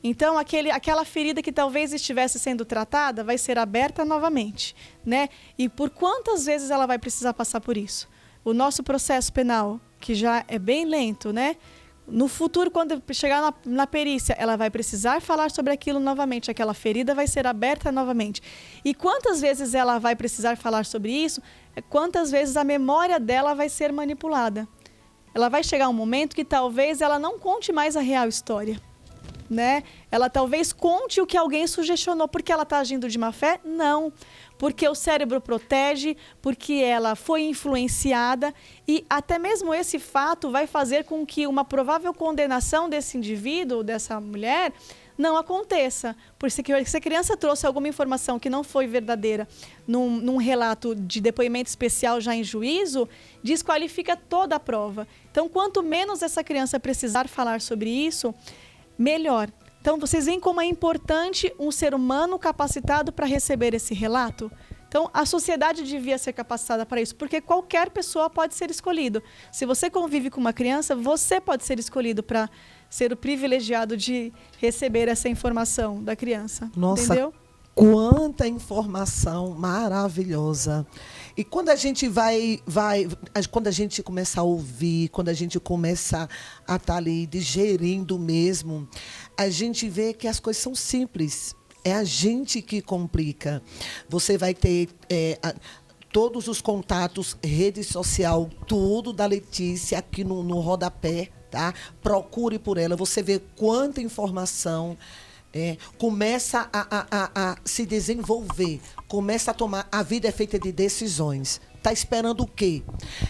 Então, aquela ferida que talvez estivesse sendo tratada vai ser aberta novamente, né? E por quantas vezes ela vai precisar passar por isso? O nosso processo penal, que já é bem lento, né? No futuro, quando chegar na perícia, ela vai precisar falar sobre aquilo novamente. Aquela ferida vai ser aberta novamente. E quantas vezes ela vai precisar falar sobre isso? Quantas vezes a memória dela vai ser manipulada? Ela vai chegar um momento que talvez ela não conte mais a real história, né? Ela talvez conte o que alguém sugestionou. Porque ela está agindo de má fé? Não. Porque o cérebro protege, porque ela foi influenciada, e até mesmo esse fato vai fazer com que uma provável condenação desse indivíduo, dessa mulher, não aconteça. Porque se a criança trouxe alguma informação que não foi verdadeira num relato de depoimento especial já em juízo, desqualifica toda a prova. Então, quanto menos essa criança precisar falar sobre isso, melhor. Então, vocês veem como é importante um ser humano capacitado para receber esse relato? Então, a sociedade devia ser capacitada para isso, porque qualquer pessoa pode ser escolhido. Se você convive com uma criança, você pode ser escolhido para ser o privilegiado de receber essa informação da criança. Nossa, entendeu? Quanta informação maravilhosa. E quando a gente quando a gente começa a ouvir, quando a gente começa a estar ali digerindo mesmo, a gente vê que as coisas são simples. É a gente que complica. Você vai ter todos os contatos, rede social, tudo da Letícia aqui no rodapé, tá? Procure por ela, você vê quanta informação. Começa a se desenvolver, começa a tomar. A vida é feita de decisões. Está esperando o quê?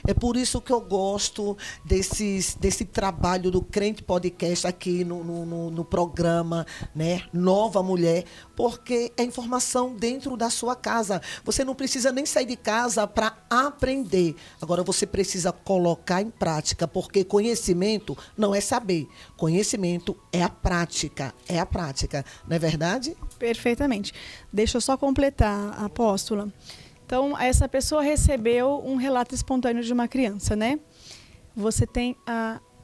É por isso que eu gosto desse trabalho do Crente Podcast aqui no programa, né? Nova Mulher, porque é informação dentro da sua casa. Você não precisa nem sair de casa para aprender. Agora, você precisa colocar em prática, porque conhecimento não é saber. Conhecimento é a prática. É a prática. Não é verdade? Perfeitamente. Deixa eu só completar, apóstola. Então, essa pessoa recebeu um relato espontâneo de uma criança, né? Você tem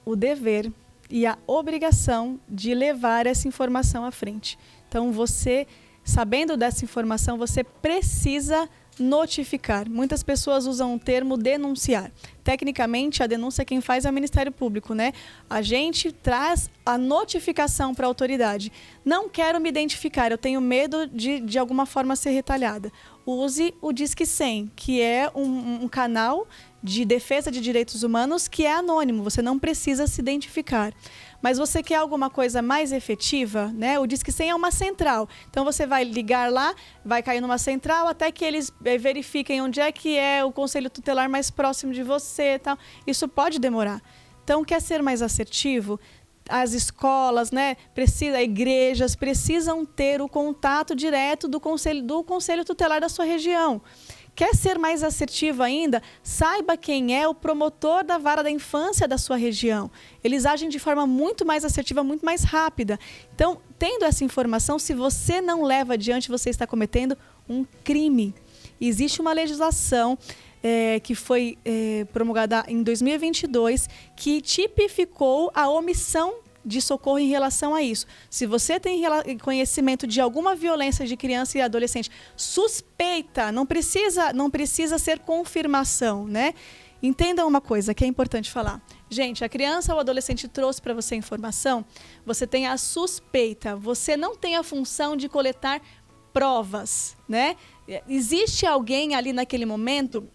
o dever e a obrigação de levar essa informação à frente. Então, você, sabendo dessa informação, você precisa notificar. Muitas pessoas usam o termo denunciar. Tecnicamente, a denúncia quem faz é o Ministério Público, né? A gente traz a notificação para a autoridade. Não quero me identificar, eu tenho medo de alguma forma ser retalhada. Use o Disque 100, que é um canal de defesa de direitos humanos que é anônimo, você não precisa se identificar. Mas você quer alguma coisa mais efetiva, né? O Disque 100 é uma central. Então, você vai ligar lá, vai cair numa central até que eles verifiquem onde é que é o conselho tutelar mais próximo de você. Tal. Isso pode demorar. Então, quer ser mais assertivo? As escolas, né, igrejas precisam ter o contato direto do conselho tutelar da sua região. Quer ser mais assertivo ainda? Saiba quem é o promotor da vara da infância da sua região. Eles agem de forma muito mais assertiva, muito mais rápida. Então, tendo essa informação, se você não leva adiante, você está cometendo um crime. Existe uma legislação que foi promulgada em 2022 que tipificou a omissão de socorro em relação a isso. Se você tem conhecimento de alguma violência de criança e adolescente, suspeita, não precisa ser confirmação, né? Entendam uma coisa que é importante falar. Gente, a criança ou adolescente trouxe para você informação, você tem a suspeita, você não tem a função de coletar provas, né? Existe alguém ali naquele momento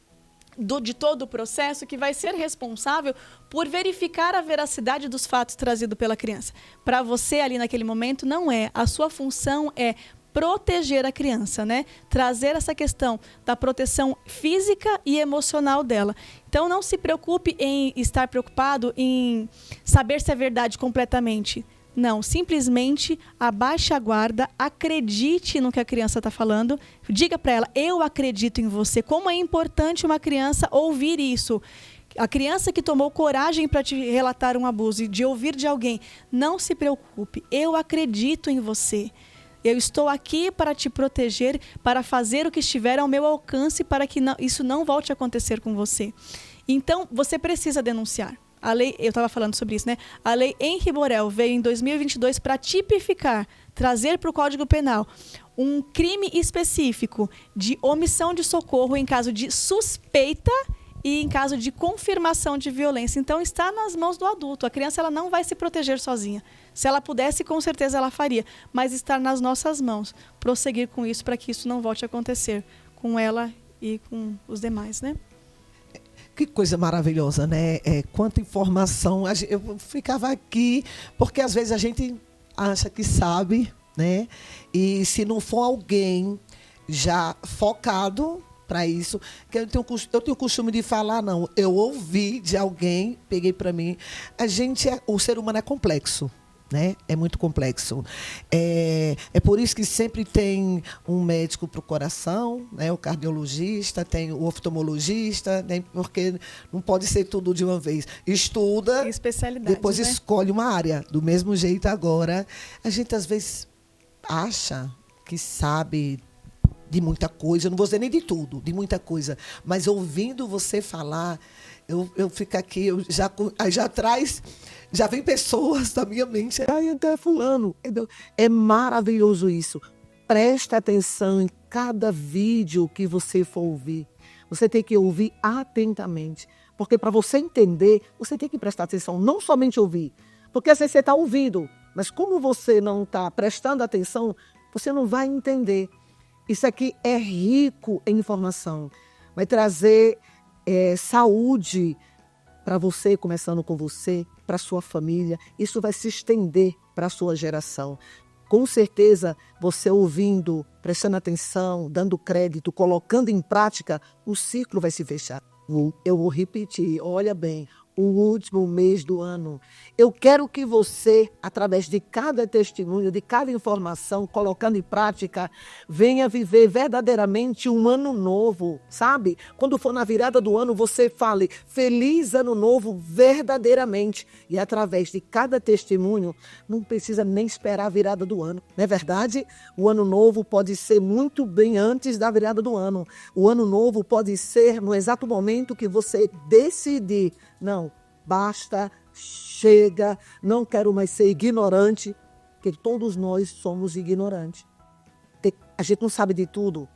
de todo o processo que vai ser responsável por verificar a veracidade dos fatos trazidos pela criança. Para você ali naquele momento não é. A sua função é proteger a criança, né? Trazer essa questão da proteção física e emocional dela. Então, não se preocupe em estar preocupado em saber se é verdade completamente. Não, simplesmente abaixe a guarda, acredite no que a criança está falando, diga para ela, eu acredito em você. Como é importante uma criança ouvir isso. A criança que tomou coragem para te relatar um abuso e de ouvir de alguém, não se preocupe, eu acredito em você. Eu estou aqui para te proteger, para fazer o que estiver ao meu alcance para que isso não volte a acontecer com você. Então, você precisa denunciar. A lei, eu estava falando sobre isso, né? A lei Henri Borel veio em 2022 para tipificar, trazer para o Código Penal um crime específico de omissão de socorro em caso de suspeita e em caso de confirmação de violência. Então, está nas mãos do adulto. A criança ela não vai se proteger sozinha. Se ela pudesse, com certeza ela faria. Mas está nas nossas mãos prosseguir com isso para que isso não volte a acontecer com ela e com os demais, né? Que coisa maravilhosa, né? Quanta informação. Eu ficava aqui, porque às vezes a gente acha que sabe, né? E se não for alguém já focado para isso, que eu tenho o costume de falar, não, eu ouvi de alguém, peguei para mim. O ser humano é complexo. Né? É muito complexo. É por isso que sempre tem um médico para o coração, né? O cardiologista, tem o oftalmologista, né? Porque não pode ser tudo de uma vez. Estuda, depois escolhe uma área. Do mesmo jeito agora, a gente às vezes acha que sabe de muita coisa, eu não vou dizer nem de tudo, de muita coisa, mas ouvindo você falar, eu fico aqui, já traz... Já vem pessoas da minha mente. Até fulano. É maravilhoso isso. Preste atenção em cada vídeo que você for ouvir. Você tem que ouvir atentamente. Porque para você entender, você tem que prestar atenção. Não somente ouvir. Porque às vezes você está ouvindo. Mas como você não está prestando atenção, você não vai entender. Isso aqui é rico em informação. Vai trazer saúde para você, começando com você, para a sua família. Isso vai se estender para a sua geração. Com certeza, você ouvindo, prestando atenção, dando crédito, colocando em prática, o ciclo vai se fechar. Eu vou repetir, olha bem, o último mês do ano. Eu quero que você, através de cada testemunho, de cada informação, colocando em prática, venha viver verdadeiramente um ano novo, sabe? Quando for na virada do ano, você fale, feliz ano novo, verdadeiramente. E através de cada testemunho, não precisa nem esperar a virada do ano. Não é verdade? O ano novo pode ser muito bem antes da virada do ano. O ano novo pode ser no exato momento que você decidir, não, basta, chega, não quero mais ser ignorante, porque todos nós somos ignorantes. A gente não sabe de tudo,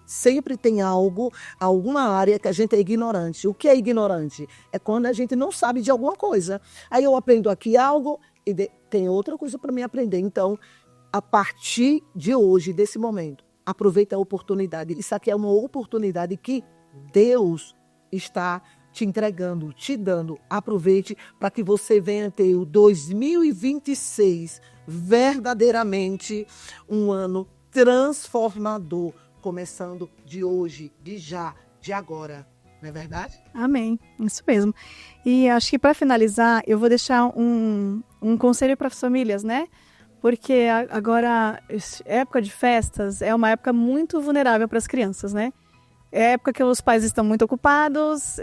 sempre tem alguma área que a gente é ignorante. O que é ignorante? É quando a gente não sabe de alguma coisa. Aí eu aprendo aqui algo e tem outra coisa para mim aprender. Então, a partir de hoje, desse momento, aproveita a oportunidade. Isso aqui é uma oportunidade que Deus está te entregando, te dando. Aproveite para que você venha ter o 2026 verdadeiramente um ano transformador, começando de hoje, de já, de agora. Não é verdade? Amém, isso mesmo. E acho que para finalizar, eu vou deixar um conselho para as famílias, né? Porque agora, época de festas, é uma época muito vulnerável para as crianças, né? É época que os pais estão muito ocupados,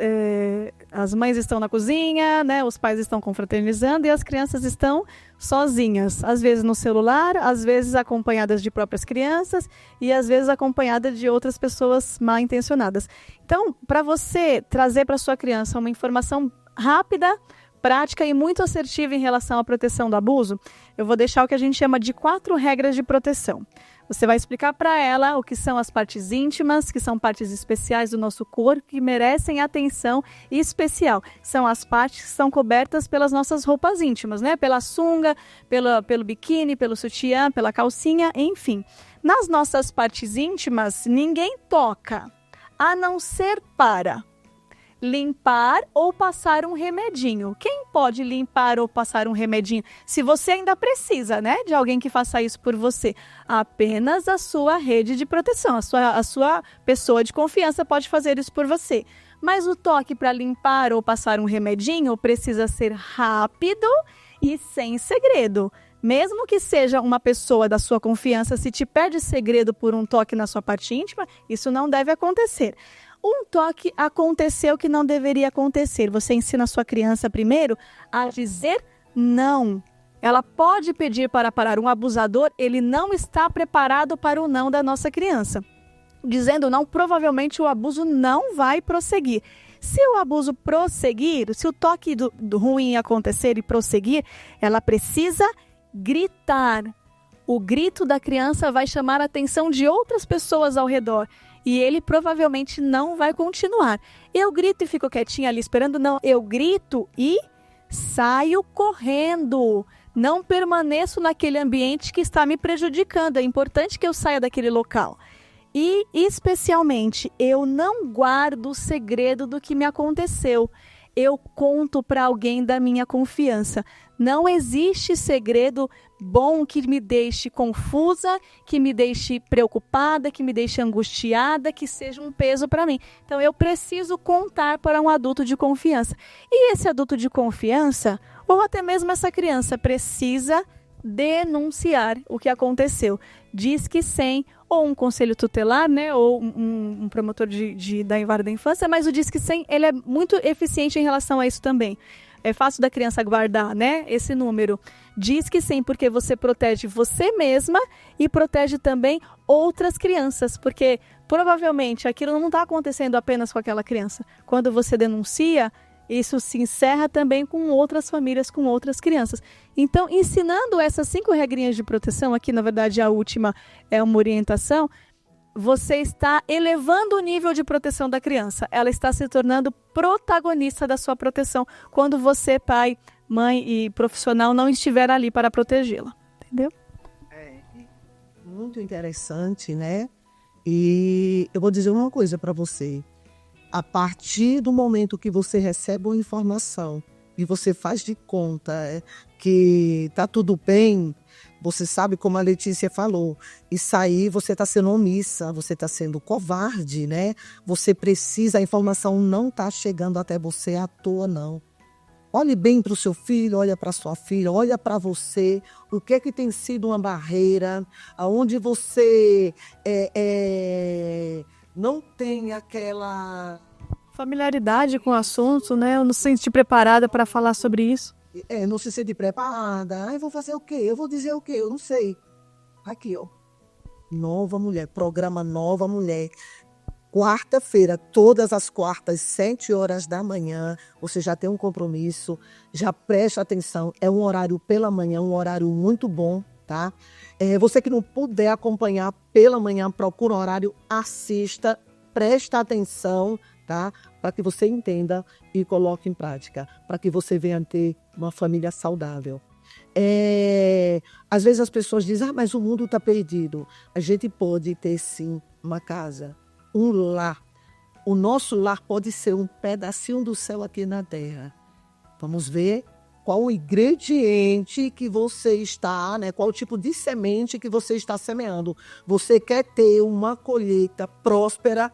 as mães estão na cozinha, né? Os pais estão confraternizando e as crianças estão sozinhas. Às vezes no celular, às vezes acompanhadas de próprias crianças e às vezes acompanhadas de outras pessoas mal intencionadas. Então, para você trazer para sua criança uma informação rápida, prática e muito assertiva em relação à proteção do abuso, eu vou deixar o que a gente chama de 4 regras de proteção. Você vai explicar para ela o que são as partes íntimas, que são partes especiais do nosso corpo, que merecem atenção especial. São as partes que são cobertas pelas nossas roupas íntimas, né? Pela sunga, pelo biquíni, pelo sutiã, pela calcinha, enfim. Nas nossas partes íntimas, ninguém toca, a não ser para limpar ou passar um remedinho. Quem pode limpar ou passar um remedinho? Se você ainda precisa, né, de alguém que faça isso por você. Apenas a sua rede de proteção, a sua pessoa de confiança pode fazer isso por você. Mas o toque para limpar ou passar um remedinho precisa ser rápido e sem segredo. Mesmo que seja uma pessoa da sua confiança, se te pede segredo por um toque na sua parte íntima, isso não deve acontecer. Um toque aconteceu que não deveria acontecer. Você ensina a sua criança primeiro a dizer não. Ela pode pedir para parar. Um abusador, ele não está preparado para o não da nossa criança. Dizendo não, provavelmente o abuso não vai prosseguir. Se o abuso prosseguir, se o toque do ruim acontecer e prosseguir, ela precisa gritar. O grito da criança vai chamar a atenção de outras pessoas ao redor. E ele provavelmente não vai continuar. Eu grito e fico quietinha ali esperando? Não, eu grito e saio correndo. Não permaneço naquele ambiente que está me prejudicando. É importante que eu saia daquele local. E, especialmente, eu não guardo o segredo do que me aconteceu. Eu conto para alguém da minha confiança. Não existe segredo bom que me deixe confusa, que me deixe preocupada, que me deixe angustiada, que seja um peso para mim. Então, eu preciso contar para um adulto de confiança. E esse adulto de confiança, ou até mesmo essa criança, precisa denunciar o que aconteceu. Disque 100, ou um conselho tutelar, né, ou um promotor da vara da infância, mas o Disque 100, ele é muito eficiente em relação a isso também. É fácil da criança guardar, né, esse número. Disque 100, porque você protege você mesma e protege também outras crianças, porque provavelmente aquilo não está acontecendo apenas com aquela criança. Quando você denuncia, isso se encerra também com outras famílias, com outras crianças. Então, ensinando essas 5 regrinhas de proteção, aqui na verdade a última é uma orientação, você está elevando o nível de proteção da criança. Ela está se tornando protagonista da sua proteção quando você, pai, mãe e profissional, não estiver ali para protegê-la. Entendeu? É muito interessante, né? E eu vou dizer uma coisa para você. A partir do momento que você recebe uma informação e você faz de conta que está tudo bem, você sabe, como a Letícia falou, isso aí você está sendo omissa, você está sendo covarde, né? Você precisa, a informação não está chegando até você à toa, não. Olhe bem para o seu filho, olha para a sua filha, olha para você, o que é que tem sido uma barreira, aonde você não tem aquela familiaridade com o assunto, né? Eu não se senti preparada para falar sobre isso. Não se sente preparada. Eu vou fazer o quê? Eu vou dizer o quê? Eu não sei. Aqui, ó. Nova Mulher, programa Nova Mulher. Quarta-feira, todas as quartas, 7 horas da manhã. Você já tem um compromisso, já presta atenção. É um horário pela manhã, um horário muito bom, tá? Você que não puder acompanhar pela manhã, procura um horário, assista, presta atenção, tá? Para que você entenda e coloque em prática, para que você venha ter uma família saudável. Às vezes as pessoas dizem, mas o mundo está perdido. A gente pode ter sim uma casa, um lar. O nosso lar pode ser um pedacinho do céu aqui na terra. Vamos ver qual o ingrediente que você está, né? Qual o tipo de semente que você está semeando. Você quer ter uma colheita próspera?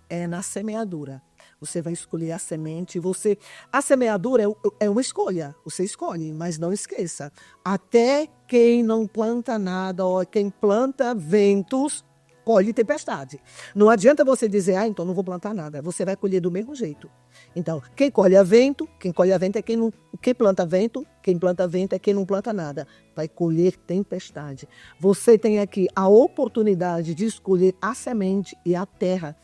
É na semeadura. Você vai escolher a semente. A semeadura é uma escolha. Você escolhe, mas não esqueça. Até quem não planta nada, ou quem planta ventos, colhe tempestade. Não adianta você dizer, então não vou plantar nada. Você vai colher do mesmo jeito. Então, quem colhe vento é quem planta vento. Quem planta vento é quem não planta nada. Vai colher tempestade. Você tem aqui a oportunidade de escolher a semente e a terra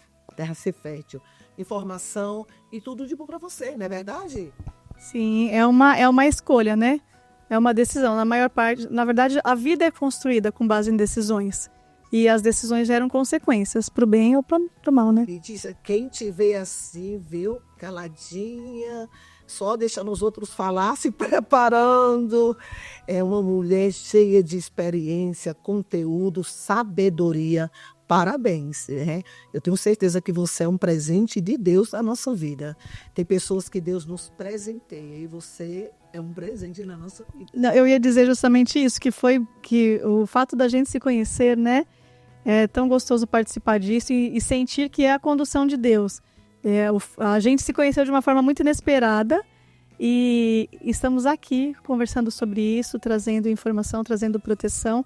ser fértil. Informação e tudo de bom para você, não é verdade? Sim, é uma escolha, né? É uma decisão. Na maior parte, na verdade, a vida é construída com base em decisões. E as decisões geram consequências, pro bem ou pro mal, né? E diz, quem te vê assim, viu, caladinha, só deixando os outros falar, se preparando. É uma mulher cheia de experiência, conteúdo, sabedoria parabéns, né? Eu tenho certeza que você é um presente de Deus na nossa vida. Tem pessoas que Deus nos presenteia e você é um presente na nossa vida. Não, eu ia dizer justamente isso, que o fato da gente se conhecer, né? É tão gostoso participar disso e sentir que é a condução de Deus. A gente se conheceu de uma forma muito inesperada e estamos aqui conversando sobre isso, trazendo informação, trazendo proteção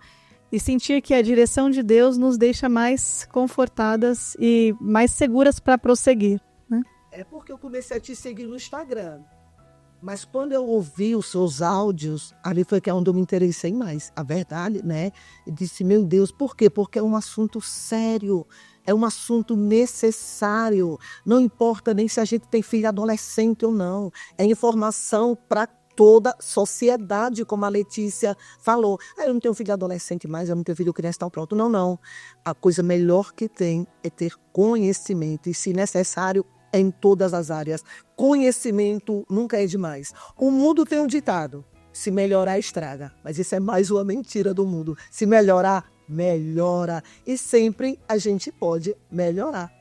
e sentir que a direção de Deus nos deixa mais confortadas e mais seguras para prosseguir, né? É porque eu comecei a te seguir no Instagram. Mas quando eu ouvi os seus áudios, ali foi que é onde eu me interessei mais. A verdade, né? E disse, meu Deus, por quê? Porque é um assunto sério, é um assunto necessário. Não importa nem se a gente tem filho adolescente ou não. É informação para toda a sociedade, como a Letícia falou. Eu não tenho filho adolescente mais, eu não tenho filho criança, então pronto. Não, não. A coisa melhor que tem é ter conhecimento e, se necessário, em todas as áreas. Conhecimento nunca é demais. O mundo tem um ditado, se melhorar, estraga. Mas isso é mais uma mentira do mundo. Se melhorar, melhora. E sempre a gente pode melhorar.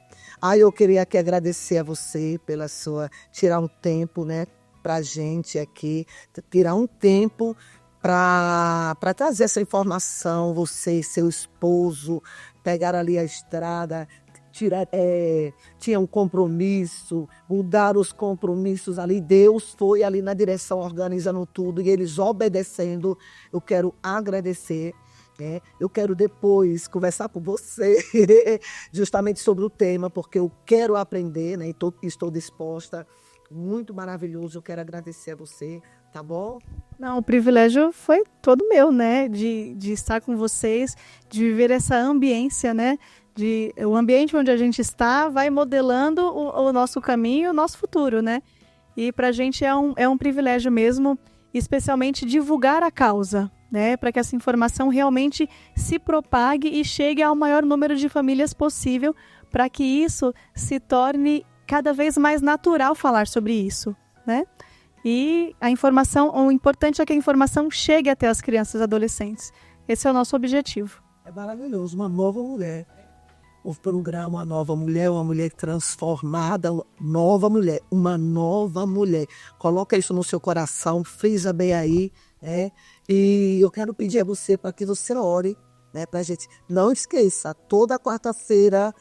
Eu queria aqui agradecer a você pela sua... tirar um tempo, né, pra gente aqui. Tirar um tempo para trazer essa informação. Você e seu esposo pegaram ali a estrada... tinha um compromisso, mudaram os compromissos ali, Deus foi ali na direção organizando tudo e eles obedecendo. Eu quero agradecer, né? Eu quero depois conversar com você justamente sobre o tema, porque eu quero aprender, né? E estou disposta. Muito maravilhoso, eu quero agradecer a você, tá bom? Não, o privilégio foi todo meu, né? De estar com vocês, de viver essa ambiência, né? O ambiente onde a gente está vai modelando o nosso caminho, o nosso futuro, né? E para a gente é um privilégio mesmo, especialmente divulgar a causa, né? Para que essa informação realmente se propague e chegue ao maior número de famílias possível, para que isso se torne cada vez mais natural falar sobre isso, né? E a informação, o importante é que a informação chegue até as crianças e adolescentes. Esse é o nosso objetivo. É maravilhoso, uma nova mulher. O programa Nova Mulher, uma mulher transformada, uma nova mulher. Coloca isso no seu coração, frisa bem aí, né? E eu quero pedir a você para que você ore, né? Para a gente não esqueça, toda quarta-feira,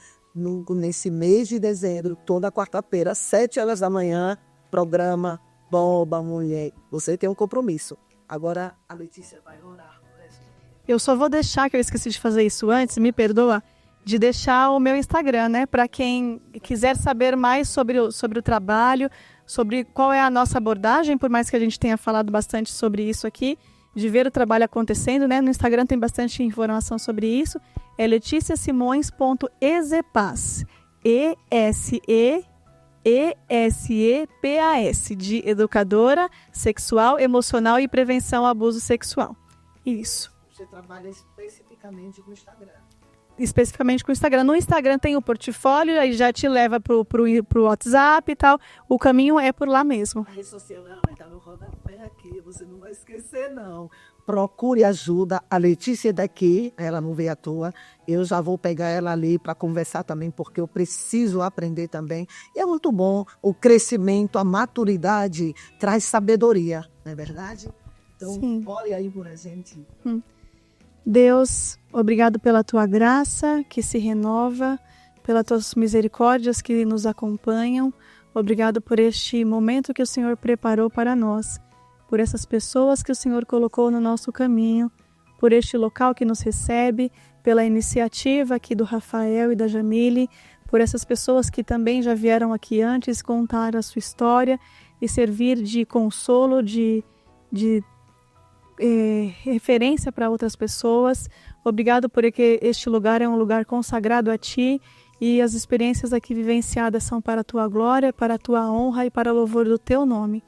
nesse mês de dezembro, toda quarta-feira, às 7h da manhã, programa Nova Mulher. Você tem um compromisso. Agora a Letícia vai orar. Eu só vou deixar, que eu esqueci de fazer isso antes, me perdoa, de deixar o meu Instagram, né? Para quem quiser saber mais sobre o trabalho, sobre qual é a nossa abordagem, por mais que a gente tenha falado bastante sobre isso aqui, de ver o trabalho acontecendo, né? No Instagram tem bastante informação sobre isso. É leticiasimões.ezepas. ESEPAS, de educadora sexual, emocional e prevenção ao abuso sexual. Isso. Você trabalha especificamente com o Instagram. Especificamente com o Instagram. No Instagram tem o portfólio, aí já te leva pro WhatsApp e tal. O caminho é por lá mesmo. A rede social vai estar no rodapé aqui, você não vai esquecer, não. Procure ajuda. A Letícia daqui, ela não veio à toa. Eu já vou pegar ela ali para conversar também, porque eu preciso aprender também. E é muito bom. O crescimento, a maturidade traz sabedoria, não é verdade? Então, sim. Olhe aí por a gente. Deus, obrigado pela tua graça que se renova, pelas tuas misericórdias que nos acompanham. Obrigado por este momento que o Senhor preparou para nós, por essas pessoas que o Senhor colocou no nosso caminho, por este local que nos recebe, pela iniciativa aqui do Rafael e da Jamile, por essas pessoas que também já vieram aqui antes contar a sua história e servir de consolo, de referência para outras pessoas. Obrigado porque este lugar é um lugar consagrado a Ti e as experiências aqui vivenciadas são para a Tua glória, para a Tua honra e para o louvor do Teu nome.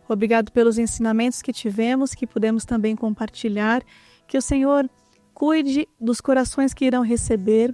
Obrigado pelos ensinamentos que tivemos, que pudemos também compartilhar. Que o Senhor cuide dos corações que irão receber,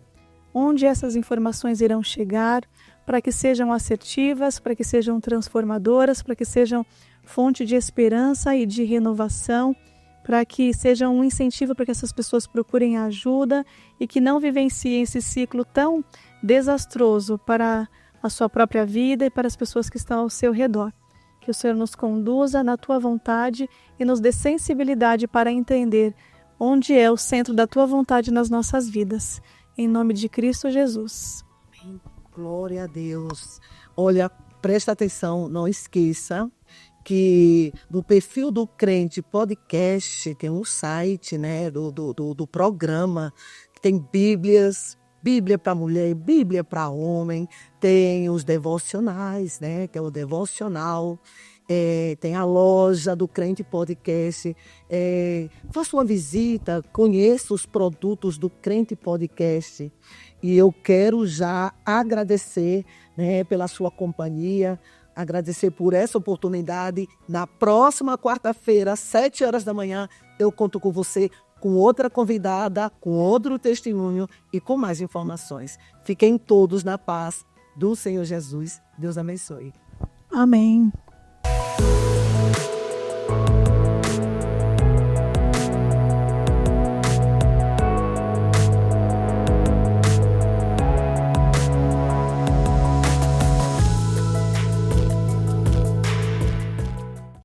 onde essas informações irão chegar, para que sejam assertivas, para que sejam transformadoras, para que sejam fonte de esperança e de renovação. para que seja um incentivo para que essas pessoas procurem ajuda e que não vivenciem esse ciclo tão desastroso para a sua própria vida e para as pessoas que estão ao seu redor. Que o Senhor nos conduza na Tua vontade e nos dê sensibilidade para entender onde é o centro da Tua vontade nas nossas vidas. Em nome de Cristo Jesus. Glória a Deus. Olha, presta atenção, não esqueça que no perfil do Crente Podcast tem um site, né, do programa, tem Bíblias, Bíblia para mulher, Bíblia para homem, tem os devocionais, né, que é o devocional, tem a loja do Crente Podcast. Faça uma visita, conheça os produtos do Crente Podcast. E eu quero já agradecer, né, pela sua companhia, agradecer por essa oportunidade. Na próxima quarta-feira, às 7 horas da manhã, eu conto com você, com outra convidada, com outro testemunho e com mais informações. Fiquem todos na paz do Senhor Jesus. Deus abençoe. Amém.